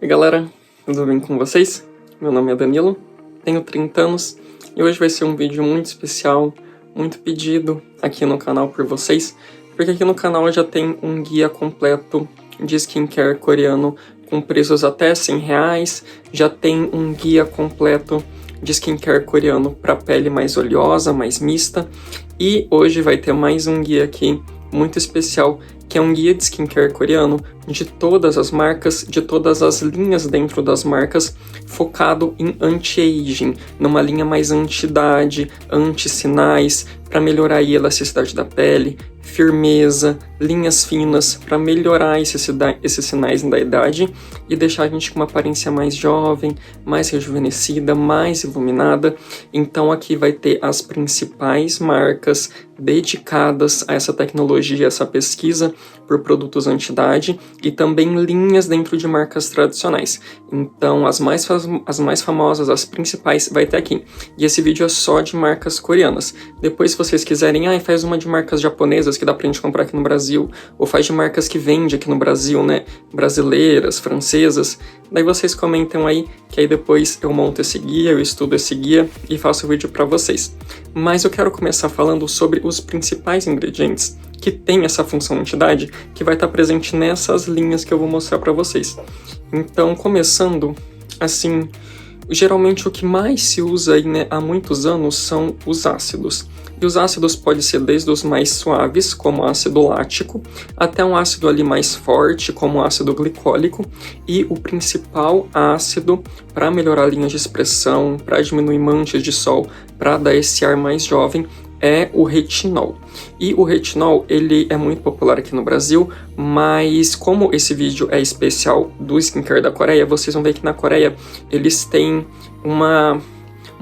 Oi galera, tudo bem com vocês? Meu nome é Danilo, tenho 30 anos e hoje vai ser um vídeo muito especial, muito pedido aqui no canal por vocês, porque aqui no canal já tem um guia completo de skincare coreano com preços até R$100, já tem um guia completo de skincare coreano para pele mais oleosa, mais mista, e hoje vai ter mais um guia aqui muito especial, que é um guia de skincare coreano de todas as marcas, de todas as linhas dentro das marcas, focado em anti-aging, numa linha mais anti-idade, anti-sinais, para melhorar a elasticidade da pele, firmeza, linhas finas, para melhorar esses sinais da idade e deixar a gente com uma aparência mais jovem, mais rejuvenescida, mais iluminada. Então aqui vai ter as principais marcas dedicadas a essa tecnologia, essa pesquisa por produtos anti-idade e também linhas dentro de marcas tradicionais. Então as mais famosas, as principais, vai ter aqui. E esse vídeo é só de marcas coreanas. Depois, se vocês quiserem, faz uma de marcas japonesas que dá pra gente comprar aqui no Brasil, ou faz de marcas que vende aqui no Brasil, né, brasileiras, francesas, daí vocês comentam aí, que aí depois eu monto esse guia, eu estudo esse guia e faço o vídeo pra vocês. Mas eu quero começar falando sobre os principais ingredientes que tem essa função anti-idade, que vai estar presente nessas linhas que eu vou mostrar pra vocês. Então, começando, assim, geralmente o que mais se usa aí, né, há muitos anos são os ácidos. E os ácidos podem ser desde os mais suaves, como o ácido lático, até um ácido ali mais forte, como o ácido glicólico, e o principal ácido para melhorar linhas de expressão, para diminuir manchas de sol, para dar esse ar mais jovem, é o retinol. E o retinol, ele é muito popular aqui no Brasil, mas como esse vídeo é especial do skincare da Coreia, vocês vão ver que na Coreia eles têm uma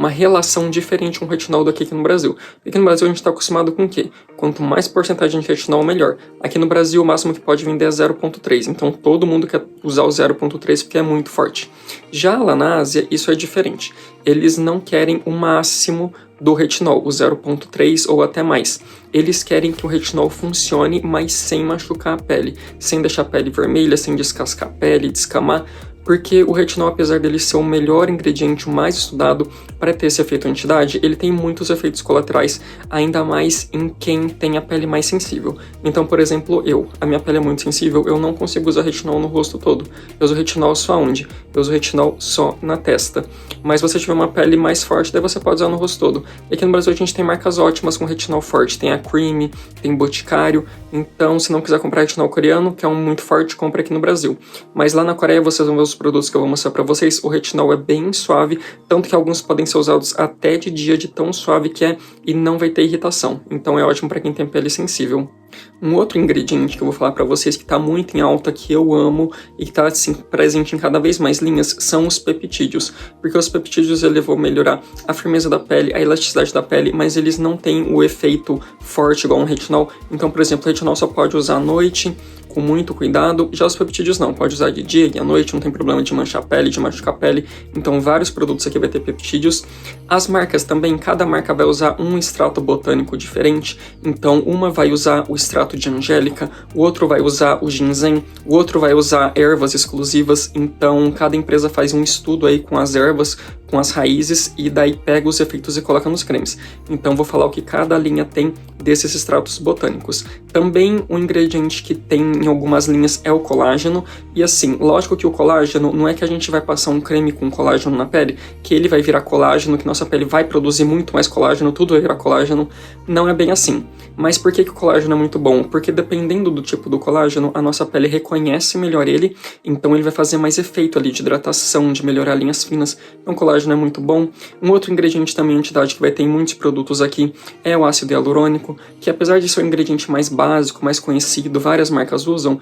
relação diferente com o retinol do que aqui no Brasil. Aqui no Brasil a gente está acostumado com o quê? Quanto mais porcentagem de retinol, melhor. Aqui no Brasil o máximo que pode vender é 0,3, então todo mundo quer usar o 0,3 porque é muito forte. Já lá na Ásia isso é diferente. Eles não querem o máximo do retinol, o 0,3 ou até mais. Eles querem que o retinol funcione, mas sem machucar a pele, sem deixar a pele vermelha, sem descascar a pele, descamar, porque o retinol, apesar dele ser o melhor ingrediente, o mais estudado para ter esse efeito anti-idade, ele tem muitos efeitos colaterais, ainda mais em quem tem a pele mais sensível. Então, por exemplo, a minha pele é muito sensível, eu não consigo usar retinol no rosto todo. Eu uso retinol só onde? Eu uso retinol só na testa. Mas se você tiver uma pele mais forte, daí você pode usar no rosto todo. E aqui no Brasil a gente tem marcas ótimas com retinol forte, tem a Creamy, tem Boticário, então se não quiser comprar retinol coreano, que é um muito forte, compra aqui no Brasil. Mas lá na Coreia vocês vão ver os produtos que eu vou mostrar pra vocês, o retinol é bem suave, tanto que alguns podem ser usados até de dia de tão suave que é e não vai ter irritação. Então é ótimo pra quem tem pele sensível. Um outro ingrediente que eu vou falar pra vocês que tá muito em alta, que eu amo e que tá assim, presente em cada vez mais linhas, são os peptídeos. Porque os peptídeos eles vão melhorar a firmeza da pele, a elasticidade da pele, mas eles não têm o efeito forte igual um retinol. Então, por exemplo, o retinol só pode usar à noite, com muito cuidado, já os peptídeos não, pode usar de dia e à noite, não tem problema de manchar a pele, de machucar a pele, então vários produtos aqui vai ter peptídeos. As marcas também, cada marca vai usar um extrato botânico diferente, então uma vai usar o extrato de angélica, o outro vai usar o ginseng, o outro vai usar ervas exclusivas, então cada empresa faz um estudo aí com as ervas, com as raízes, e daí pega os efeitos e coloca nos cremes. Então vou falar o que cada linha tem desses extratos botânicos. Também um ingrediente que tem em algumas linhas é o colágeno, e assim, lógico que o colágeno não é que a gente vai passar um creme com colágeno na pele, que ele vai virar colágeno, que nossa pele vai produzir muito mais colágeno, tudo vai virar colágeno, não é bem assim. Mas por que o colágeno é muito bom? Porque dependendo do tipo do colágeno, a nossa pele reconhece melhor ele, então ele vai fazer mais efeito ali de hidratação, de melhorar linhas finas, então o colágeno é muito bom. Um outro ingrediente também anti-idade que vai ter em muitos produtos aqui é o ácido hialurônico, que apesar de ser o ingrediente mais básico, mais conhecido, várias marcas usam,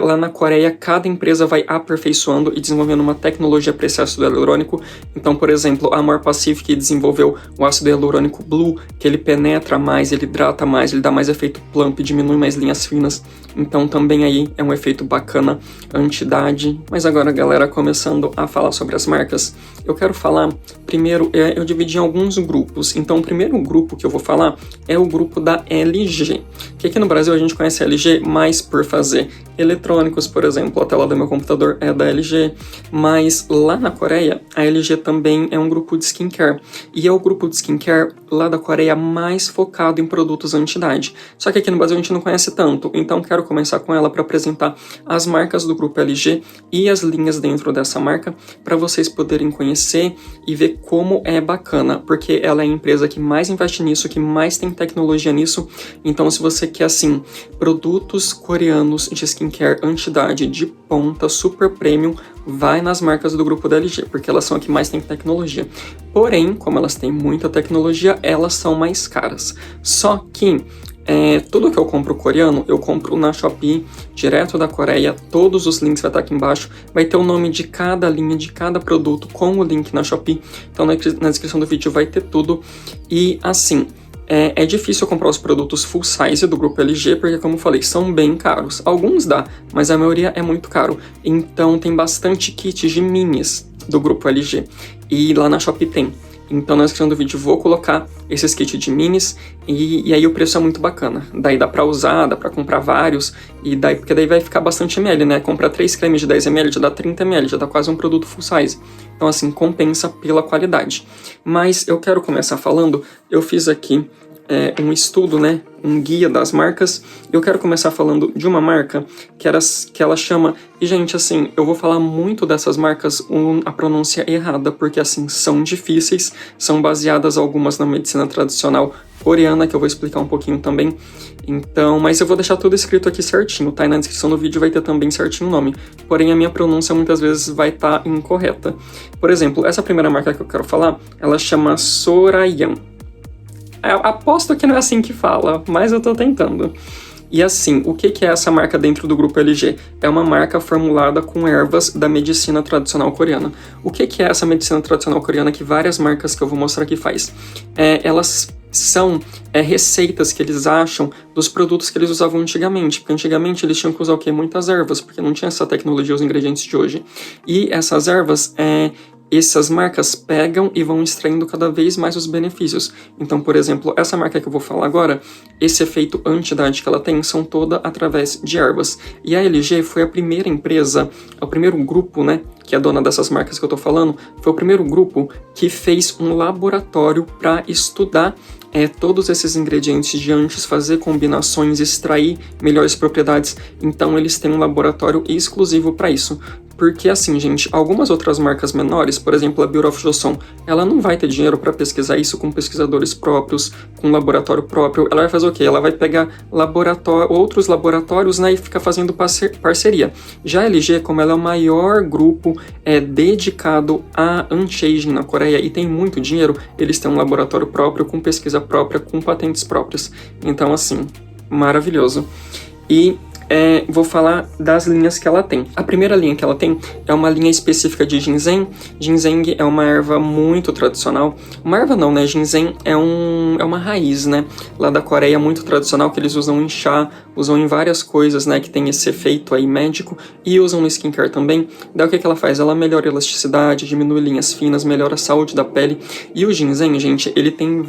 lá na Coreia cada empresa vai aperfeiçoando e desenvolvendo uma tecnologia para esse ácido hialurônico. Então, por exemplo, a Amor Pacific desenvolveu o ácido hialurônico Blue, que ele penetra mais, ele hidrata mais, ele dá mais efeito plump, diminui mais linhas finas. Então também aí é um efeito bacana, anti-idade. Mas agora, galera, começando a falar sobre as marcas, eu quero falar, primeiro, eu dividi em alguns grupos. Então, o primeiro grupo que eu vou falar é o grupo da LG. Que aqui no Brasil a gente conhece a LG mais por fazer eletrônicos, por exemplo, a tela do meu computador é da LG. Mas lá na Coreia, a LG também é um grupo de skincare. E é o grupo de skincare lá da Coreia mais focado em produtos anti-idade. Só que aqui no Brasil a gente não conhece tanto. Então, quero começar com ela para apresentar as marcas do grupo LG e as linhas dentro dessa marca para vocês poderem conhecer e ver como é bacana, porque ela é a empresa que mais investe nisso, que mais tem tecnologia nisso. Então, se você quer, assim, produtos coreanos de skincare anti-idade de ponta, super premium, vai nas marcas do grupo da LG, porque elas são a que mais tem tecnologia. Porém, como elas têm muita tecnologia, elas são mais caras. Só que tudo que eu compro coreano, eu compro na Shopee, direto da Coreia. Todos os links vai estar aqui embaixo. Vai ter o nome de cada linha, de cada produto, com o link na Shopee. Então na descrição do vídeo vai ter tudo. E assim, é difícil comprar os produtos full size do grupo LG, porque como eu falei, são bem caros. Alguns dá, mas a maioria é muito caro. Então tem bastante kits de minis do grupo LG. E lá na Shopee tem. Então na descrição do vídeo vou colocar esses kits de minis e aí o preço é muito bacana. Daí dá pra usar, dá pra comprar vários, porque daí vai ficar bastante ml, né? Comprar 3 cremes de 10 ml já dá 30 ml, já dá quase um produto full size. Então assim, compensa pela qualidade. Mas eu quero começar falando, eu fiz aqui um estudo, né, um guia das marcas. Eu quero começar falando de uma marca que ela chama... E, gente, assim, eu vou falar muito dessas marcas a pronúncia errada, porque, assim, são difíceis, são baseadas algumas na medicina tradicional coreana, que eu vou explicar um pouquinho também. Então, mas eu vou deixar tudo escrito aqui certinho, tá? E na descrição do vídeo vai ter também certinho o nome. Porém, a minha pronúncia muitas vezes vai estar incorreta. Por exemplo, essa primeira marca que eu quero falar, ela chama Sorayan. Aposto que não é assim que fala, mas eu tô tentando. E assim, o que é essa marca dentro do grupo LG? É uma marca formulada com ervas da medicina tradicional coreana. O que é essa medicina tradicional coreana que várias marcas que eu vou mostrar aqui faz? Elas são receitas que eles acham dos produtos que eles usavam antigamente. Porque antigamente eles tinham que usar o quê? Muitas ervas, porque não tinha essa tecnologia, os ingredientes de hoje. E essas ervas essas marcas pegam e vão extraindo cada vez mais os benefícios. Então, por exemplo, essa marca que eu vou falar agora, esse efeito anti-idade que ela tem são toda através de ervas. E a LG foi a primeira empresa, o primeiro grupo, né, que é dona dessas marcas que eu tô falando, foi o primeiro grupo que fez um laboratório para estudar todos esses ingredientes de antes, fazer combinações, extrair melhores propriedades. Então eles têm um laboratório exclusivo para isso. Porque assim, gente, algumas outras marcas menores, por exemplo, a Beauty of Joseon, ela não vai ter dinheiro para pesquisar isso com pesquisadores próprios, com laboratório próprio. Ela vai fazer o quê? Ela vai pegar outros laboratórios, né, e ficar fazendo parceria. Já a LG, como ela é o maior grupo dedicado a anti-aging na Coreia e tem muito dinheiro, eles têm um laboratório próprio, com pesquisa própria, com patentes próprias. Então, assim, maravilhoso. E vou falar das linhas que ela tem. A primeira linha que ela tem é uma linha específica de ginseng. Ginseng é uma erva muito tradicional. Uma erva não, né? Ginseng é uma raiz, né? Lá da Coreia, muito tradicional, que eles usam em chá, usam em várias coisas, né? Que tem esse efeito aí médico e usam no skincare também. Daí o que ela faz? Ela melhora a elasticidade, diminui linhas finas, melhora a saúde da pele. E o ginseng, gente, ele tem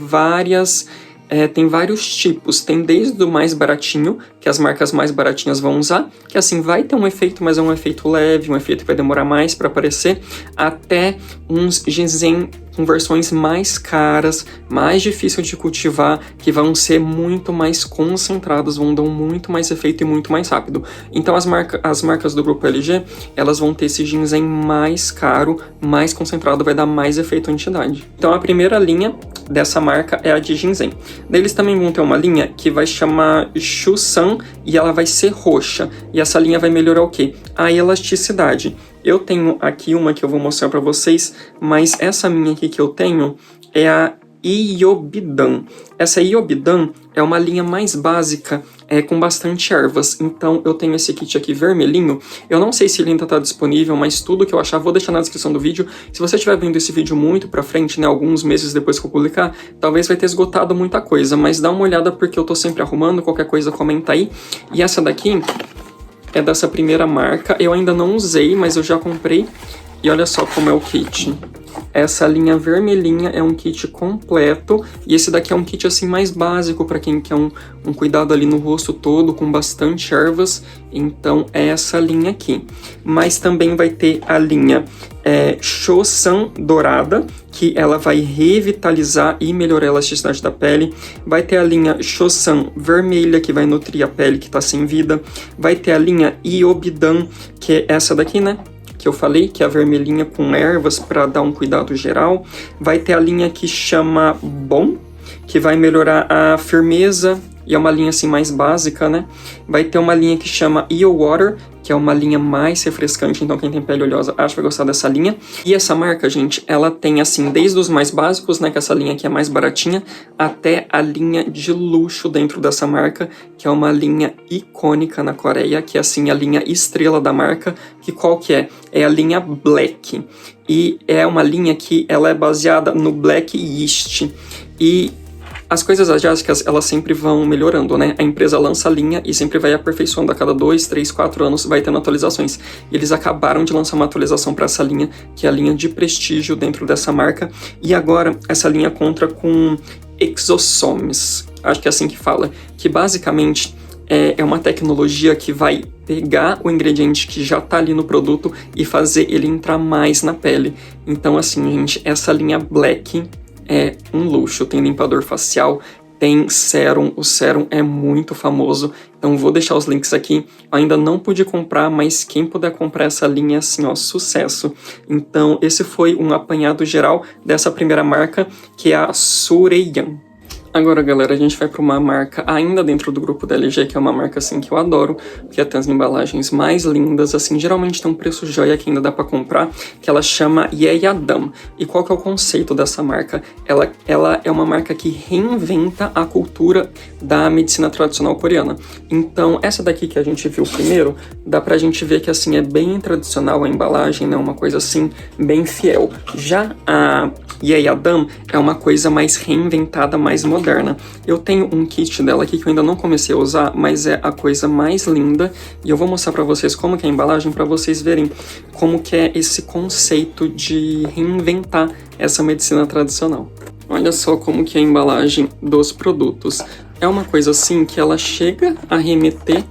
tem vários tipos, tem desde o mais baratinho, que as marcas mais baratinhas vão usar, que assim vai ter um efeito, mas é um efeito leve, um efeito que vai demorar mais para aparecer, até uns ginseng com versões mais caras, mais difíceis de cultivar, que vão ser muito mais concentradas, vão dar muito mais efeito e muito mais rápido. Então as marcas do grupo LG, elas vão ter esse ginseng mais caro, mais concentrado, vai dar mais efeito anti-idade. Então a primeira linha dessa marca é a de ginseng. Daí eles também vão ter uma linha que vai chamar Chusan e ela vai ser roxa. E essa linha vai melhorar o quê? A elasticidade. Eu tenho aqui uma que eu vou mostrar para vocês, mas essa minha aqui que eu tenho é a Iobidan. Essa Iobidan é uma linha mais básica, com bastante ervas. Então eu tenho esse kit aqui vermelhinho. Eu não sei se ele ainda está disponível, mas tudo que eu achar vou deixar na descrição do vídeo. Se você estiver vendo esse vídeo muito pra frente, né, alguns meses depois que eu publicar, talvez vai ter esgotado muita coisa, mas dá uma olhada porque eu tô sempre arrumando, qualquer coisa comenta aí. E essa daqui é dessa primeira marca, eu ainda não usei, mas eu já comprei. E olha só como é o kit. Essa linha vermelhinha é um kit completo, e esse daqui é um kit assim mais básico para quem quer um cuidado ali no rosto todo, com bastante ervas, então é essa linha aqui. Mas também vai ter a linha Chosan dourada, que ela vai revitalizar e melhorar a elasticidade da pele. Vai ter a linha Chosan vermelha, que vai nutrir a pele que está sem vida. Vai ter a linha Iobidan, que é essa daqui, né? Que eu falei, que é a vermelhinha com ervas para dar um cuidado geral. Vai ter a linha que chama Bom, que vai melhorar a firmeza, e é uma linha assim mais básica, né? Vai ter uma linha que chama Io Water, que é uma linha mais refrescante, então quem tem pele oleosa acho que vai gostar dessa linha. E essa marca, gente, ela tem assim, desde os mais básicos, né, que essa linha aqui é mais baratinha, até a linha de luxo dentro dessa marca, que é uma linha icônica na Coreia, que é assim, a linha estrela da marca, que qual que é? É a linha Black. E é uma linha que ela é baseada no Black Yeast. E as coisas asiáticas, elas sempre vão melhorando, né? A empresa lança a linha e sempre vai aperfeiçoando. A cada 2, 3, 4 anos vai tendo atualizações. E eles acabaram de lançar uma atualização para essa linha, que é a linha de prestígio dentro dessa marca. E agora, essa linha conta com exosomes, acho que é assim que fala, que basicamente é uma tecnologia que vai pegar o ingrediente que já tá ali no produto e fazer ele entrar mais na pele. Então, assim, gente, essa linha Black é um luxo. Tem limpador facial, tem sérum, o sérum é muito famoso, então vou deixar os links aqui. Ainda não pude comprar, mas quem puder comprar essa linha é assim, ó, sucesso. Então esse foi um apanhado geral dessa primeira marca, que é a Sureyan. Agora, galera, a gente vai para uma marca ainda dentro do grupo da LG, que é uma marca assim que eu adoro, porque tem as embalagens mais lindas, assim, geralmente tem um preço joia que ainda dá para comprar, que ela chama Yeadam. E qual que é o conceito dessa marca? Ela é uma marca que reinventa a cultura da medicina tradicional coreana. Então, essa daqui que a gente viu primeiro, dá pra gente ver que assim é bem tradicional a embalagem, né? Uma coisa assim bem fiel. Já a Yeadam é uma coisa mais reinventada, mais moderna. Eu tenho um kit dela aqui que eu ainda não comecei a usar, mas é a coisa mais linda, e eu vou mostrar pra vocês como que é a embalagem, pra vocês verem como que é esse conceito de reinventar essa medicina tradicional. Olha só como que é a embalagem dos produtos. É uma coisa assim que ela chega a remeter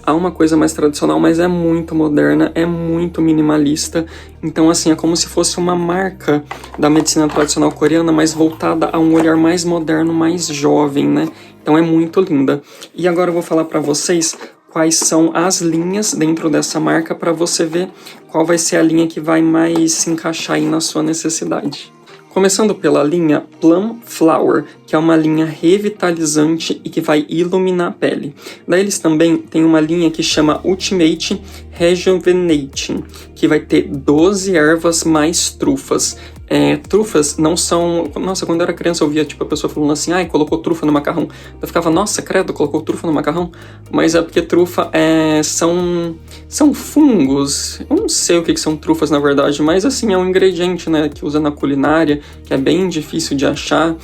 a uma coisa mais tradicional, mas é muito moderna, é muito minimalista. Então, assim, é como se fosse uma marca da medicina tradicional coreana, mas voltada a um olhar mais moderno, mais jovem, né? Então é muito linda. E agora eu vou falar para vocês quais são as linhas dentro dessa marca, para você ver qual vai ser a linha que vai mais se encaixar aí na sua necessidade. Começando pela linha Plum Flower, que é uma linha revitalizante e que vai iluminar a pele. Daí eles também têm uma linha que chama Ultimate Rejuvenating, que vai ter 12 ervas mais trufas. Trufas não são... Nossa, quando eu era criança eu via tipo, a pessoa falando assim, ai, colocou trufa no macarrão. Eu ficava, nossa, credo, colocou trufa no macarrão? Mas é porque trufa são fungos. Eu não sei o que são trufas na verdade, mas assim, é um ingrediente, né, que usa na culinária, que é bem difícil de achar.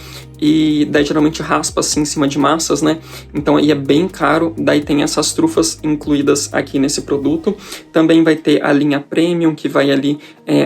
E daí geralmente raspa assim em cima de massas, né? Então aí é bem caro, daí tem essas trufas incluídas aqui nesse produto. Também vai ter a linha Premium, que vai ali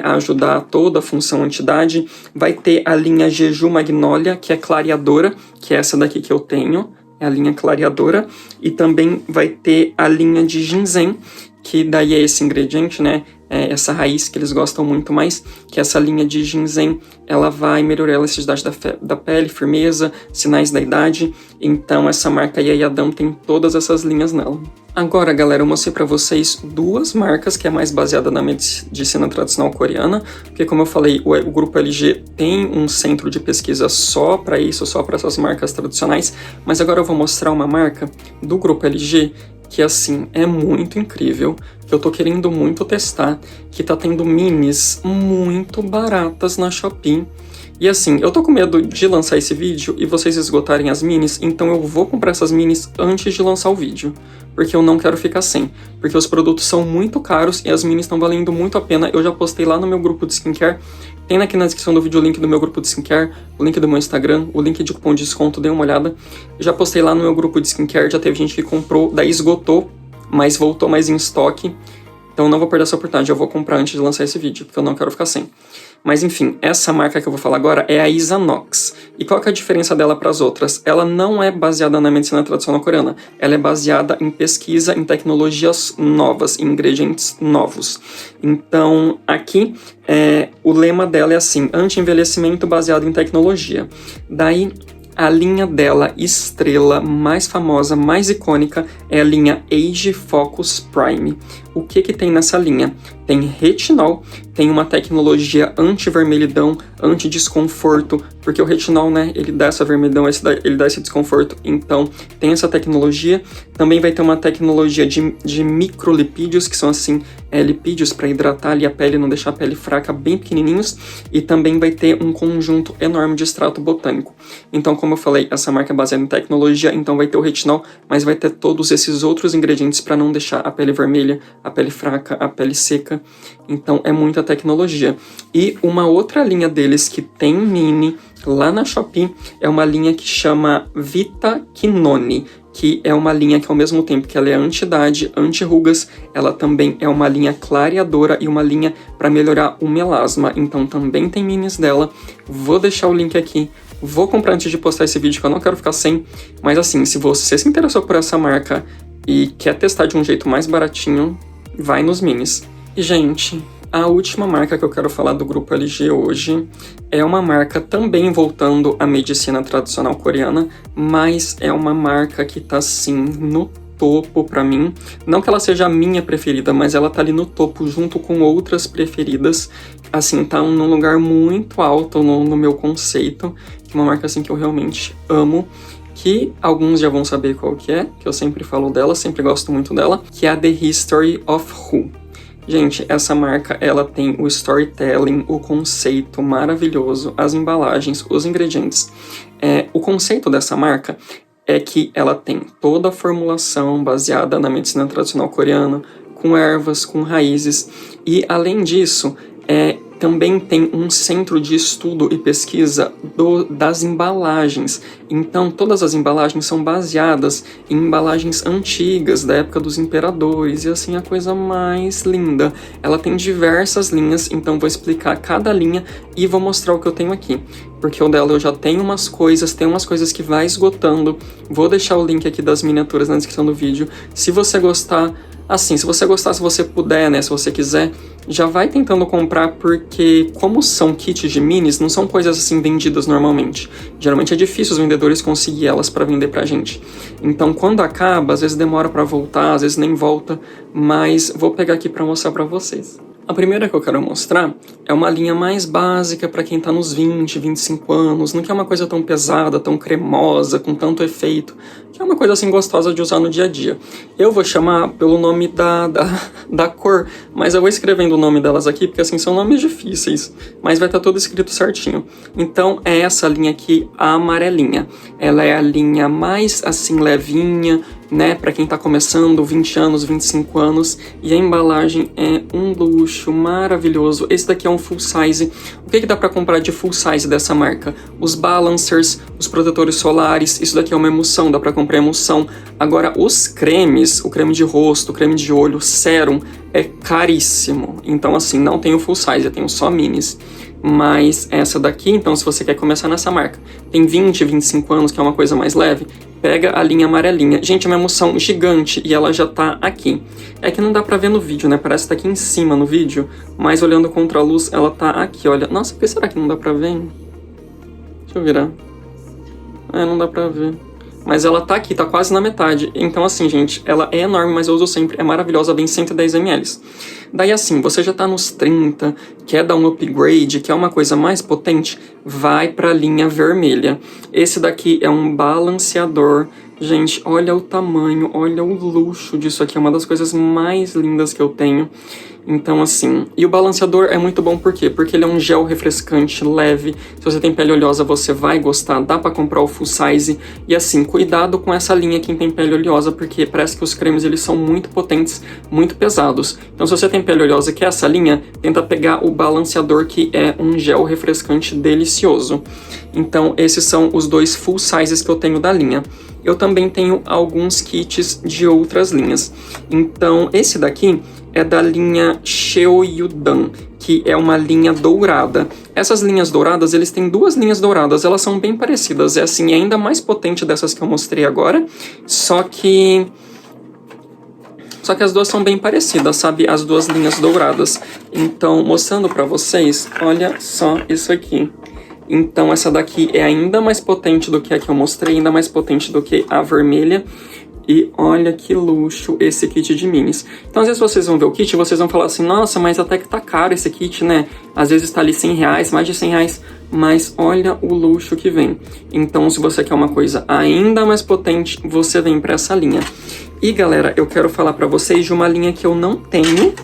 ajudar toda a função anti-idade. Vai ter a linha Jeju Magnolia, que é clareadora, que é essa daqui que eu tenho, é a linha clareadora. E também vai ter a linha de ginseng, que daí é esse ingrediente, né? Essa raiz que eles gostam muito mais, que essa linha de ginseng, ela vai melhorar a elasticidade da pele, firmeza, sinais da idade. Então essa marca Yeadam tem todas essas linhas nela. Agora, galera, eu mostrei pra vocês duas marcas que é mais baseada na medicina tradicional coreana, porque como eu falei, o grupo LG tem um centro de pesquisa só para isso, só para essas marcas tradicionais, mas agora eu vou mostrar uma marca do grupo LG que assim, é muito incrível, que eu tô querendo muito testar, que tá tendo minis muito baratas na Shopee. E assim, eu tô com medo de lançar esse vídeo e vocês esgotarem as minis, então eu vou comprar essas minis antes de lançar o vídeo, porque eu não quero ficar sem, porque os produtos são muito caros e as minis estão valendo muito a pena. Eu já postei lá no meu grupo de skincare, tem aqui na descrição do vídeo o link do meu grupo de skincare, o link do meu Instagram, o link de cupom de desconto, dê uma olhada. Eu já postei lá no meu grupo de skincare, já teve gente que comprou, daí esgotou, mas voltou mais em estoque. Então não vou perder essa oportunidade, eu vou comprar antes de lançar esse vídeo, porque eu não quero ficar sem. Mas enfim, essa marca que eu vou falar agora é a Isanox. E qual que é a diferença dela para as outras? Ela não é baseada na medicina tradicional coreana, ela é baseada em pesquisa, em tecnologias novas, em ingredientes novos. Então aqui o lema dela é assim, anti-envelhecimento baseado em tecnologia. Daí a linha dela estrela mais famosa, mais icônica, é a linha Age Focus Prime. O que tem nessa linha? Tem retinol, tem uma tecnologia anti-vermelhidão, anti-desconforto, porque o retinol, né, ele dá essa vermelhidão, ele dá esse desconforto, então tem essa tecnologia. Também vai ter uma tecnologia de microlipídios, que são assim, lipídios para hidratar ali a pele, não deixar a pele fraca, bem pequenininhos, e também vai ter um conjunto enorme de extrato botânico. Então, como eu falei, essa marca é baseada em tecnologia, então vai ter o retinol, mas vai ter todos esses outros ingredientes para não deixar a pele vermelha, a pele fraca, a pele seca. Então é muita tecnologia. E uma outra linha deles que tem mini lá na Shopee é uma linha que chama Vita Quinone, que é uma linha que ao mesmo tempo que ela é anti-idade, anti-rugas, ela também é uma linha clareadora e uma linha para melhorar o melasma. Então também tem minis dela. Vou deixar o link aqui. Vou comprar antes de postar esse vídeo, que eu não quero ficar sem. Mas assim, se você se interessou por essa marca e quer testar de um jeito mais baratinho, vai nos minis. E, gente, a última marca que eu quero falar do grupo LG hoje é uma marca também voltando à medicina tradicional coreana, mas é uma marca que tá, assim, no topo pra mim. Não que ela seja a minha preferida, mas ela tá ali no topo junto com outras preferidas. Assim, tá num lugar muito alto no meu conceito. Uma marca, assim, que eu realmente amo, que alguns já vão saber qual que eu sempre falo dela, sempre gosto muito dela, que é a The History of Who. Gente, essa marca, ela tem o storytelling, o conceito maravilhoso, as embalagens, os ingredientes. O conceito dessa marca é que ela tem toda a formulação baseada na medicina tradicional coreana, com ervas, com raízes, e além disso, também tem um centro de estudo e pesquisa das embalagens. Então, todas as embalagens são baseadas em embalagens antigas, da época dos imperadores, e assim, a coisa mais linda. Ela tem diversas linhas, então vou explicar cada linha e vou mostrar o que eu tenho aqui. Porque o dela eu já tenho umas coisas, tem umas coisas que vai esgotando. Vou deixar o link aqui das miniaturas na descrição do vídeo. Se você gostar, assim, se você puder, né, se você quiser, já vai tentando comprar, porque como são kits de minis, não são coisas assim vendidas normalmente. Geralmente é difícil os vendedores conseguir elas para vender pra gente. Então quando acaba, às vezes demora para voltar, às vezes nem volta, mas vou pegar aqui para mostrar para vocês. A primeira que eu quero mostrar é uma linha mais básica para quem tá nos 20, 25 anos, não quer uma coisa tão pesada, tão cremosa, com tanto efeito, que é uma coisa assim gostosa de usar no dia a dia. Eu vou chamar pelo nome da cor, mas eu vou escrevendo o nome delas aqui, porque assim são nomes difíceis, mas vai estar tudo escrito certinho. Então é essa linha aqui, a amarelinha. Ela é a linha mais assim levinha, né, para quem tá começando, 20 anos, 25 anos, e a embalagem é um luxo maravilhoso. Esse daqui é um full size. O que dá para comprar de full size dessa marca? Os balancers, os protetores solares, isso daqui é uma emulsão, dá para comprar emulsão. Agora, os cremes, o creme de rosto, o creme de olho, sérum, é caríssimo. Então, assim, não tem o full size, eu tenho só minis. Mas essa daqui, então, se você quer começar nessa marca, tem 20, 25 anos, que é uma coisa mais leve, pega a linha amarelinha. Gente, é uma emulsão gigante e ela já tá aqui. É que não dá pra ver no vídeo, né? Parece que tá aqui em cima no vídeo, mas olhando contra a luz, ela tá aqui, olha. Nossa, por que será que não dá pra ver? Deixa eu virar. Não dá pra ver. Mas ela tá aqui, tá quase na metade. Então assim, gente, ela é enorme, mas eu uso sempre, é maravilhosa, vem 110 ml. Daí assim, você já tá nos 30, quer dar um upgrade, quer uma coisa mais potente, vai pra linha vermelha. Esse daqui é um balanceador. Gente, olha o tamanho, olha o luxo disso aqui, é uma das coisas mais lindas que eu tenho. Então assim, e o balanceador é muito bom por quê? Porque ele é um gel refrescante, leve, se você tem pele oleosa você vai gostar, dá pra comprar o full size. E assim, cuidado com essa linha quem tem pele oleosa, porque parece que os cremes eles são muito potentes, muito pesados. Então se você tem pele oleosa e quer essa linha, tenta pegar o balanceador, que é um gel refrescante delicioso. Então esses são os dois full sizes que eu tenho da linha. Eu também tenho alguns kits de outras linhas. Então esse daqui é da linha Cheoyudan, que é uma linha dourada. Essas linhas douradas, eles têm duas linhas douradas, elas são bem parecidas, é assim, ainda mais potente dessas que eu mostrei agora, só que as duas são bem parecidas, sabe? As duas linhas douradas. Então, mostrando pra vocês, olha só isso aqui. Então, essa daqui é ainda mais potente do que a que eu mostrei, ainda mais potente do que a vermelha. E olha que luxo esse kit de minis. Então, às vezes vocês vão ver o kit e vocês vão falar assim, nossa, mas até que tá caro esse kit, né? Às vezes tá ali R$100, mais de R$100, mas olha o luxo que vem. Então, se você quer uma coisa ainda mais potente, você vem pra essa linha. E, galera, eu quero falar pra vocês de uma linha que eu não tenho,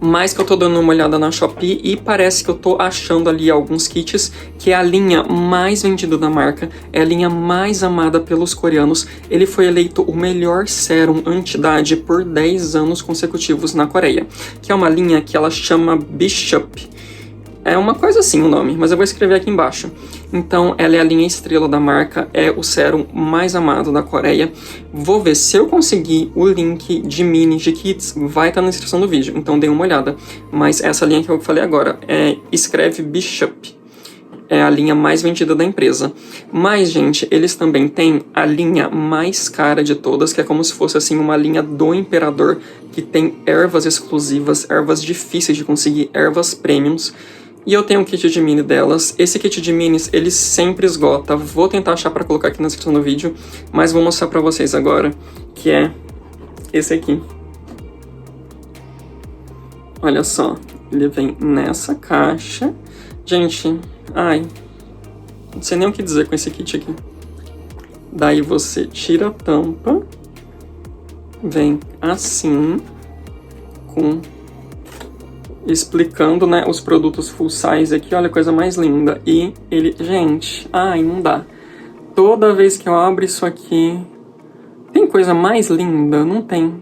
mas que eu tô dando uma olhada na Shopee e parece que eu tô achando ali alguns kits, que é a linha mais vendida da marca, é a linha mais amada pelos coreanos. Ele foi eleito o melhor sérum anti-idade por 10 anos consecutivos na Coreia, que é uma linha que ela chama Bishop. É uma coisa assim o nome, mas eu vou escrever aqui embaixo. Então, ela é a linha estrela da marca, é o sérum mais amado da Coreia. Vou ver se eu conseguir o link de mini de kits, vai estar na descrição do vídeo, então dê uma olhada. Mas essa linha que eu falei agora, escreve Bishop, é a linha mais vendida da empresa. Mas, gente, eles também têm a linha mais cara de todas, que é como se fosse assim uma linha do Imperador, que tem ervas exclusivas, ervas difíceis de conseguir, ervas premiums. E eu tenho um kit de mini delas. Esse kit de minis, ele sempre esgota. Vou tentar achar pra colocar aqui na descrição do vídeo, mas vou mostrar pra vocês agora, que é esse aqui. Olha só, ele vem nessa caixa. Gente, ai, não sei nem o que dizer com esse kit aqui. Daí você tira a tampa, vem assim, explicando, né, os produtos full size aqui, olha a coisa mais linda. E ele, gente, ai, não dá. Toda vez que eu abro isso aqui, tem coisa mais linda? Não tem.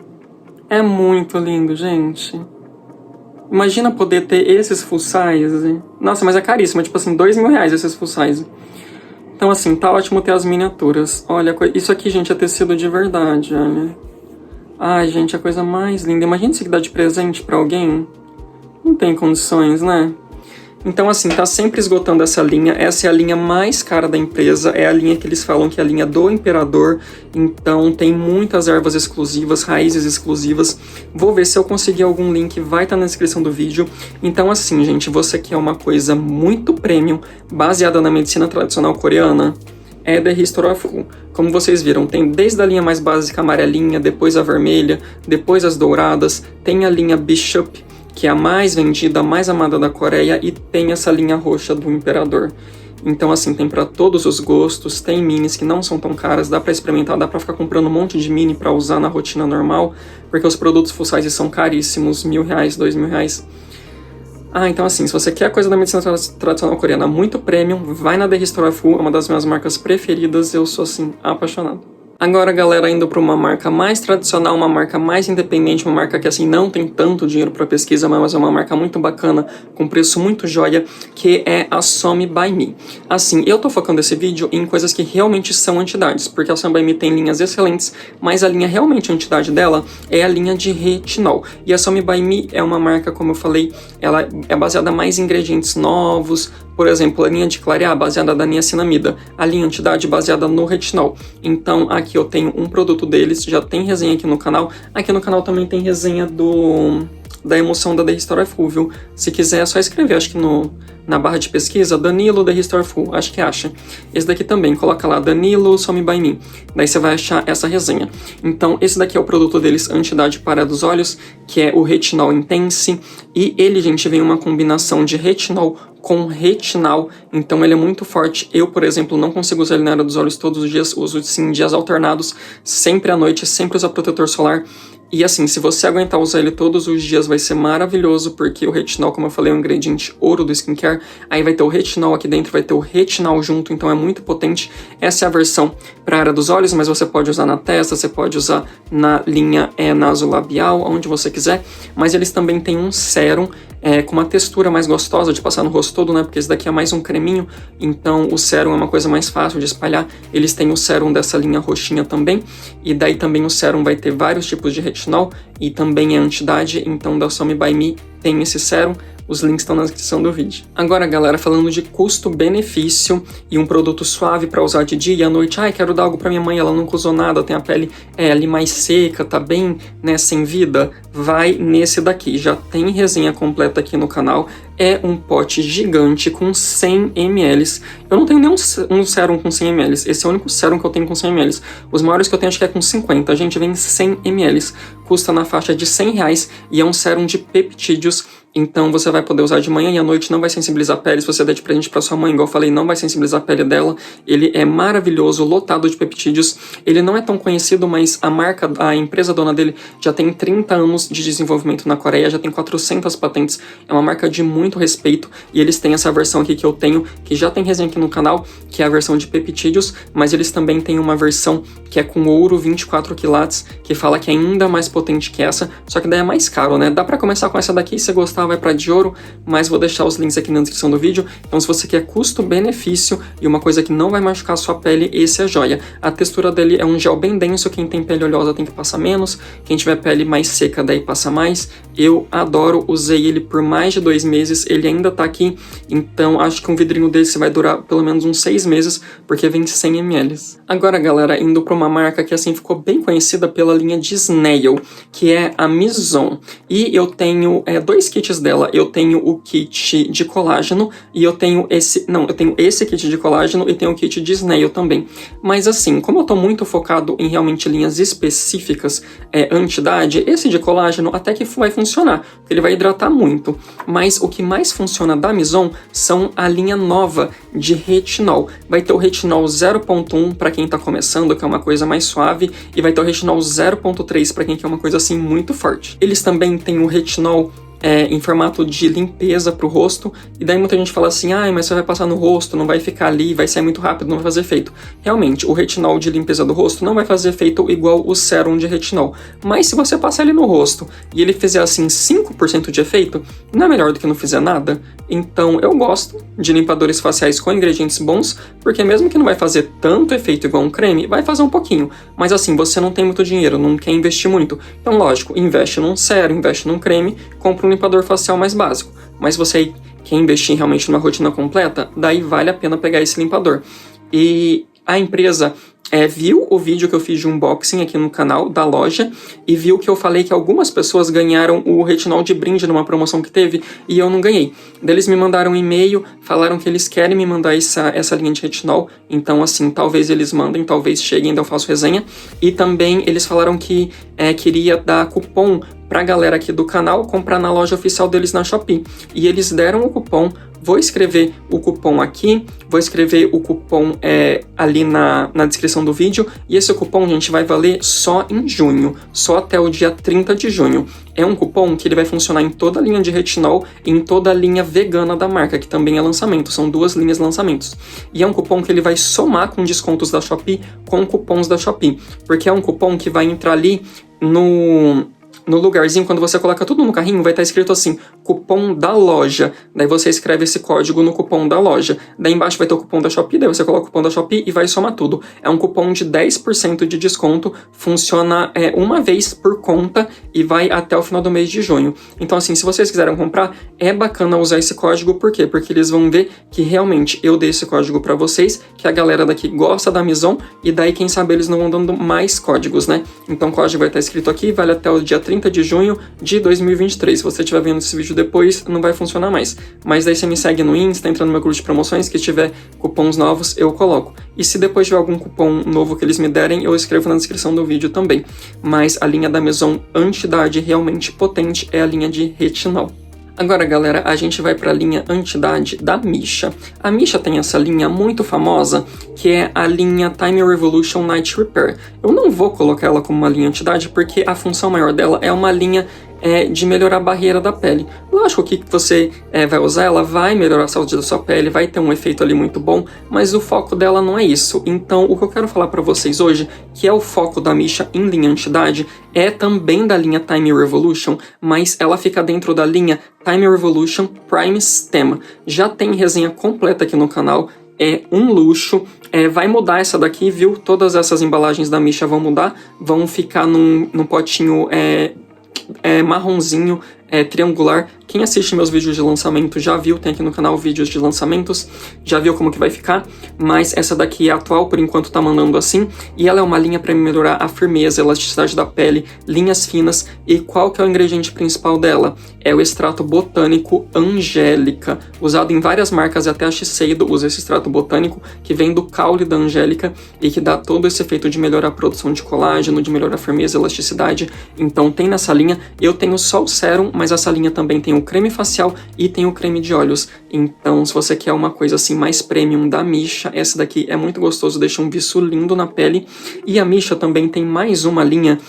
É muito lindo, gente. Imagina poder ter esses full size. Nossa, mas é caríssimo, é tipo assim, R$2.000 esses full size. Então assim, tá ótimo ter as miniaturas. Olha, isso aqui, gente, é tecido de verdade, olha. Ai, gente, a coisa mais linda. Imagina se dá de presente pra alguém. Não tem condições, né? Então, assim, tá sempre esgotando essa linha. Essa é a linha mais cara da empresa. É a linha que eles falam que é a linha do Imperador. Então, tem muitas ervas exclusivas, raízes exclusivas. Vou ver se eu conseguir algum link. Vai estar na descrição do vídeo. Então, assim, gente, você quer uma coisa muito premium, baseada na medicina tradicional coreana, é The History of Who. Como vocês viram, tem desde a linha mais básica amarelinha, depois a vermelha, depois as douradas. Tem a linha Bishop, que é a mais vendida, a mais amada da Coreia, e tem essa linha roxa do Imperador. Então, assim, tem para todos os gostos, tem minis que não são tão caras, dá para experimentar, dá para ficar comprando um monte de mini para usar na rotina normal, porque os produtos full size são caríssimos, R$1.000, R$2.000. Então assim, se você quer coisa da medicina tradicional coreana muito premium, vai na The History of Who, é uma das minhas marcas preferidas, eu sou, assim, apaixonado. Agora, galera, indo para uma marca mais tradicional, uma marca mais independente, uma marca que, assim, não tem tanto dinheiro para pesquisa, mas é uma marca muito bacana, com preço muito joia, que é a Somi by Me. Assim, eu tô focando esse vídeo em coisas que realmente são antidades, porque a Somi by Me tem linhas excelentes, mas a linha realmente antidade dela é a linha de retinol. E a Somi by Me é uma marca, como eu falei, ela é baseada mais em ingredientes novos. Por exemplo, a linha de clarear baseada na niacinamida, a linha antidade baseada no retinol. Então, aqui eu tenho um produto deles, já tem resenha aqui no canal. Aqui no canal também tem resenha da emoção da The History of Who, viu? Se quiser é só escrever, acho que na barra de pesquisa, Danilo The History of Who, acho que acha. Esse daqui também, coloca lá, Danilo Somi by Me. Daí você vai achar essa resenha. Então, esse daqui é o produto deles, anti-idade para dos olhos, que é o Retinol Intense. E ele, gente, vem uma combinação de retinol com retinal, então ele é muito forte. Eu, por exemplo, não consigo usar ele na área dos olhos todos os dias, uso sim dias alternados, sempre à noite, sempre usar protetor solar. E assim, se você aguentar usar ele todos os dias, vai ser maravilhoso, porque o retinol, como eu falei, é um ingrediente ouro do skincare. Aí vai ter o retinol aqui dentro, vai ter o retinal junto, então é muito potente. Essa é a versão para a área dos olhos, mas você pode usar na testa, você pode usar na linha nasolabial, onde você quiser. Mas eles também têm um sérum, com uma textura mais gostosa de passar no rosto todo, né? Porque esse daqui é mais um creminho, então o sérum é uma coisa mais fácil de espalhar. Eles têm o sérum dessa linha roxinha também, e daí também o sérum vai ter vários tipos de retinol e também é anti-idade, então da Some By Me tem esse sérum. Os links estão na descrição do vídeo. Agora, galera, falando de custo-benefício e um produto suave para usar de dia e à noite. Ai, quero dar algo para minha mãe, ela nunca usou nada, tem a pele ali mais seca, tá bem, né, sem vida. Vai nesse daqui. Já tem resenha completa aqui no canal. É um pote gigante com 100 ml. Eu não tenho nenhum sérum com 100 ml. Esse é o único sérum que eu tenho com 100 ml. Os maiores que eu tenho acho que é com 50. Gente, vem 100 ml. Custa na faixa de R$100 e é um sérum de peptídeos. Então você vai poder usar de manhã e à noite, não vai sensibilizar a pele. Se você der de presente para sua mãe, igual eu falei, não vai sensibilizar a pele dela. Ele é maravilhoso, lotado de peptídeos. Ele não é tão conhecido, mas a empresa dona dele já tem 30 anos de desenvolvimento na Coreia, já tem 400 patentes. É uma marca de muito respeito e eles têm essa versão aqui que eu tenho, que já tem resenha aqui no canal, que é a versão de peptídeos, mas eles também têm uma versão que é com ouro 24 quilates, que fala que é ainda mais potente que essa, só que daí é mais caro, né? Dá pra começar com essa daqui, se gostar vai pra de ouro, mas vou deixar os links aqui na descrição do vídeo. Então se você quer custo-benefício e uma coisa que não vai machucar a sua pele, esse é a joia. A textura dele é um gel bem denso, quem tem pele oleosa tem que passar menos, quem tiver pele mais seca daí passa mais. Eu adoro, usei ele por mais de 2 meses, ele ainda tá aqui, então acho que um vidrinho desse vai durar pelo menos uns 6 meses, porque vem 100 ml. Agora, galera, indo pra uma marca que assim ficou bem conhecida pela linha de Snail, que é a Mizon. E eu tenho 2 kits dela. Eu tenho o kit de colágeno e eu tenho esse kit de colágeno e tenho o kit de Snail também. Mas assim, como eu tô muito focado em realmente linhas específicas anti-idade, esse de colágeno até que vai funcionar, porque ele vai hidratar muito. Mas o que mais funciona da Mizon são a linha nova de retinol. Vai ter o retinol 0.1 para quem tá começando, que é uma coisa mais suave, e vai ter o retinol 0.3 para quem quer uma coisa assim muito forte. Eles também têm o retinol em formato de limpeza pro rosto, e daí muita gente fala assim, mas você vai passar no rosto, não vai ficar ali, vai sair muito rápido, não vai fazer efeito. Realmente, o retinol de limpeza do rosto não vai fazer efeito igual o sérum de retinol, mas se você passar ele no rosto e ele fizer assim 5% de efeito, não é melhor do que não fizer nada? Então eu gosto de limpadores faciais com ingredientes bons, porque mesmo que não vai fazer tanto efeito igual um creme, vai fazer um pouquinho, mas assim, você não tem muito dinheiro, não quer investir muito, então lógico, investe num sérum, investe num creme, compra um limpador facial mais básico. Mas você quer investir realmente numa rotina completa, daí vale a pena pegar esse limpador. E a empresa viu o vídeo que eu fiz de unboxing aqui no canal da loja e viu que eu falei que algumas pessoas ganharam o retinol de brinde numa promoção que teve e eu não ganhei. Daí eles me mandaram um e-mail, falaram que eles querem me mandar essa linha de retinol, então assim, talvez eles mandem, talvez cheguem, então eu faço resenha. E também eles falaram que queria dar cupom pra galera aqui do canal comprar na loja oficial deles na Shopee. E eles deram o cupom, vou escrever o cupom aqui, vou escrever o cupom ali na descrição do vídeo, e esse cupom, gente, vai valer só em junho, só até o dia 30 de junho. É um cupom que ele vai funcionar em toda a linha de retinol e em toda a linha vegana da marca, que também é lançamento, são 2 linhas lançamentos. E é um cupom que ele vai somar com descontos da Shopee com cupons da Shopee, porque é um cupom que vai entrar ali no lugarzinho, quando você coloca tudo no carrinho, vai estar escrito assim, cupom da loja. Daí você escreve esse código no cupom da loja. Daí embaixo vai ter o cupom da Shopee, daí você coloca o cupom da Shopee e vai somar tudo. É um cupom de 10% de desconto, funciona uma vez por conta e vai até o final do mês de junho. Então assim, se vocês quiserem comprar, é bacana usar esse código, por quê? Porque eles vão ver que realmente eu dei esse código pra vocês, que a galera daqui gosta da Mizon, e daí quem sabe eles não vão dando mais códigos, né? Então o código vai estar escrito aqui, vale até o dia 30 de junho de 2023. Se você estiver vendo esse vídeo depois, não vai funcionar mais. Mas daí você me segue no Insta, entra no meu grupo de promoções, que tiver cupons novos, eu coloco. E se depois tiver algum cupom novo que eles me derem, eu escrevo na descrição do vídeo também. Mas a linha da Mizon anti-idade realmente potente é a linha de retinol. Agora, galera, a gente vai para a linha anti-idade da Missha. A Missha tem essa linha muito famosa, que é a linha Time Revolution Night Repair. Eu não vou colocar ela como uma linha anti-idade, porque a função maior dela é uma linha de melhorar a barreira da pele. Lógico que você vai usar, ela vai melhorar a saúde da sua pele, vai ter um efeito ali muito bom, mas o foco dela não é isso. Então, o que eu quero falar pra vocês hoje, que é o foco da Missha em linha anti-idade, é também da linha Time Revolution, mas ela fica dentro da linha Time Revolution Prime Stem. Já tem resenha completa aqui no canal, é um luxo. Vai mudar essa daqui, viu? Todas essas embalagens da Missha vão mudar, vão ficar num potinho marronzinho, triangular. Quem assiste meus vídeos de lançamento já viu, tem aqui no canal vídeos de lançamentos, já viu como que vai ficar, mas essa daqui é atual, por enquanto tá mandando assim, e ela é uma linha para melhorar a firmeza, a elasticidade da pele, linhas finas. E qual que é o ingrediente principal dela? É o extrato botânico Angélica, usado em várias marcas, e até a Shiseido usa esse extrato botânico, que vem do caule da Angélica, e que dá todo esse efeito de melhorar a produção de colágeno, de melhorar a firmeza, a elasticidade. Então tem nessa linha. Eu tenho só o sérum, mas essa linha também tem o creme facial e tem o creme de olhos. Então, se você quer uma coisa assim mais premium da Missha, essa daqui é muito gostoso, deixa um viço lindo na pele. E a Missha também tem mais uma linha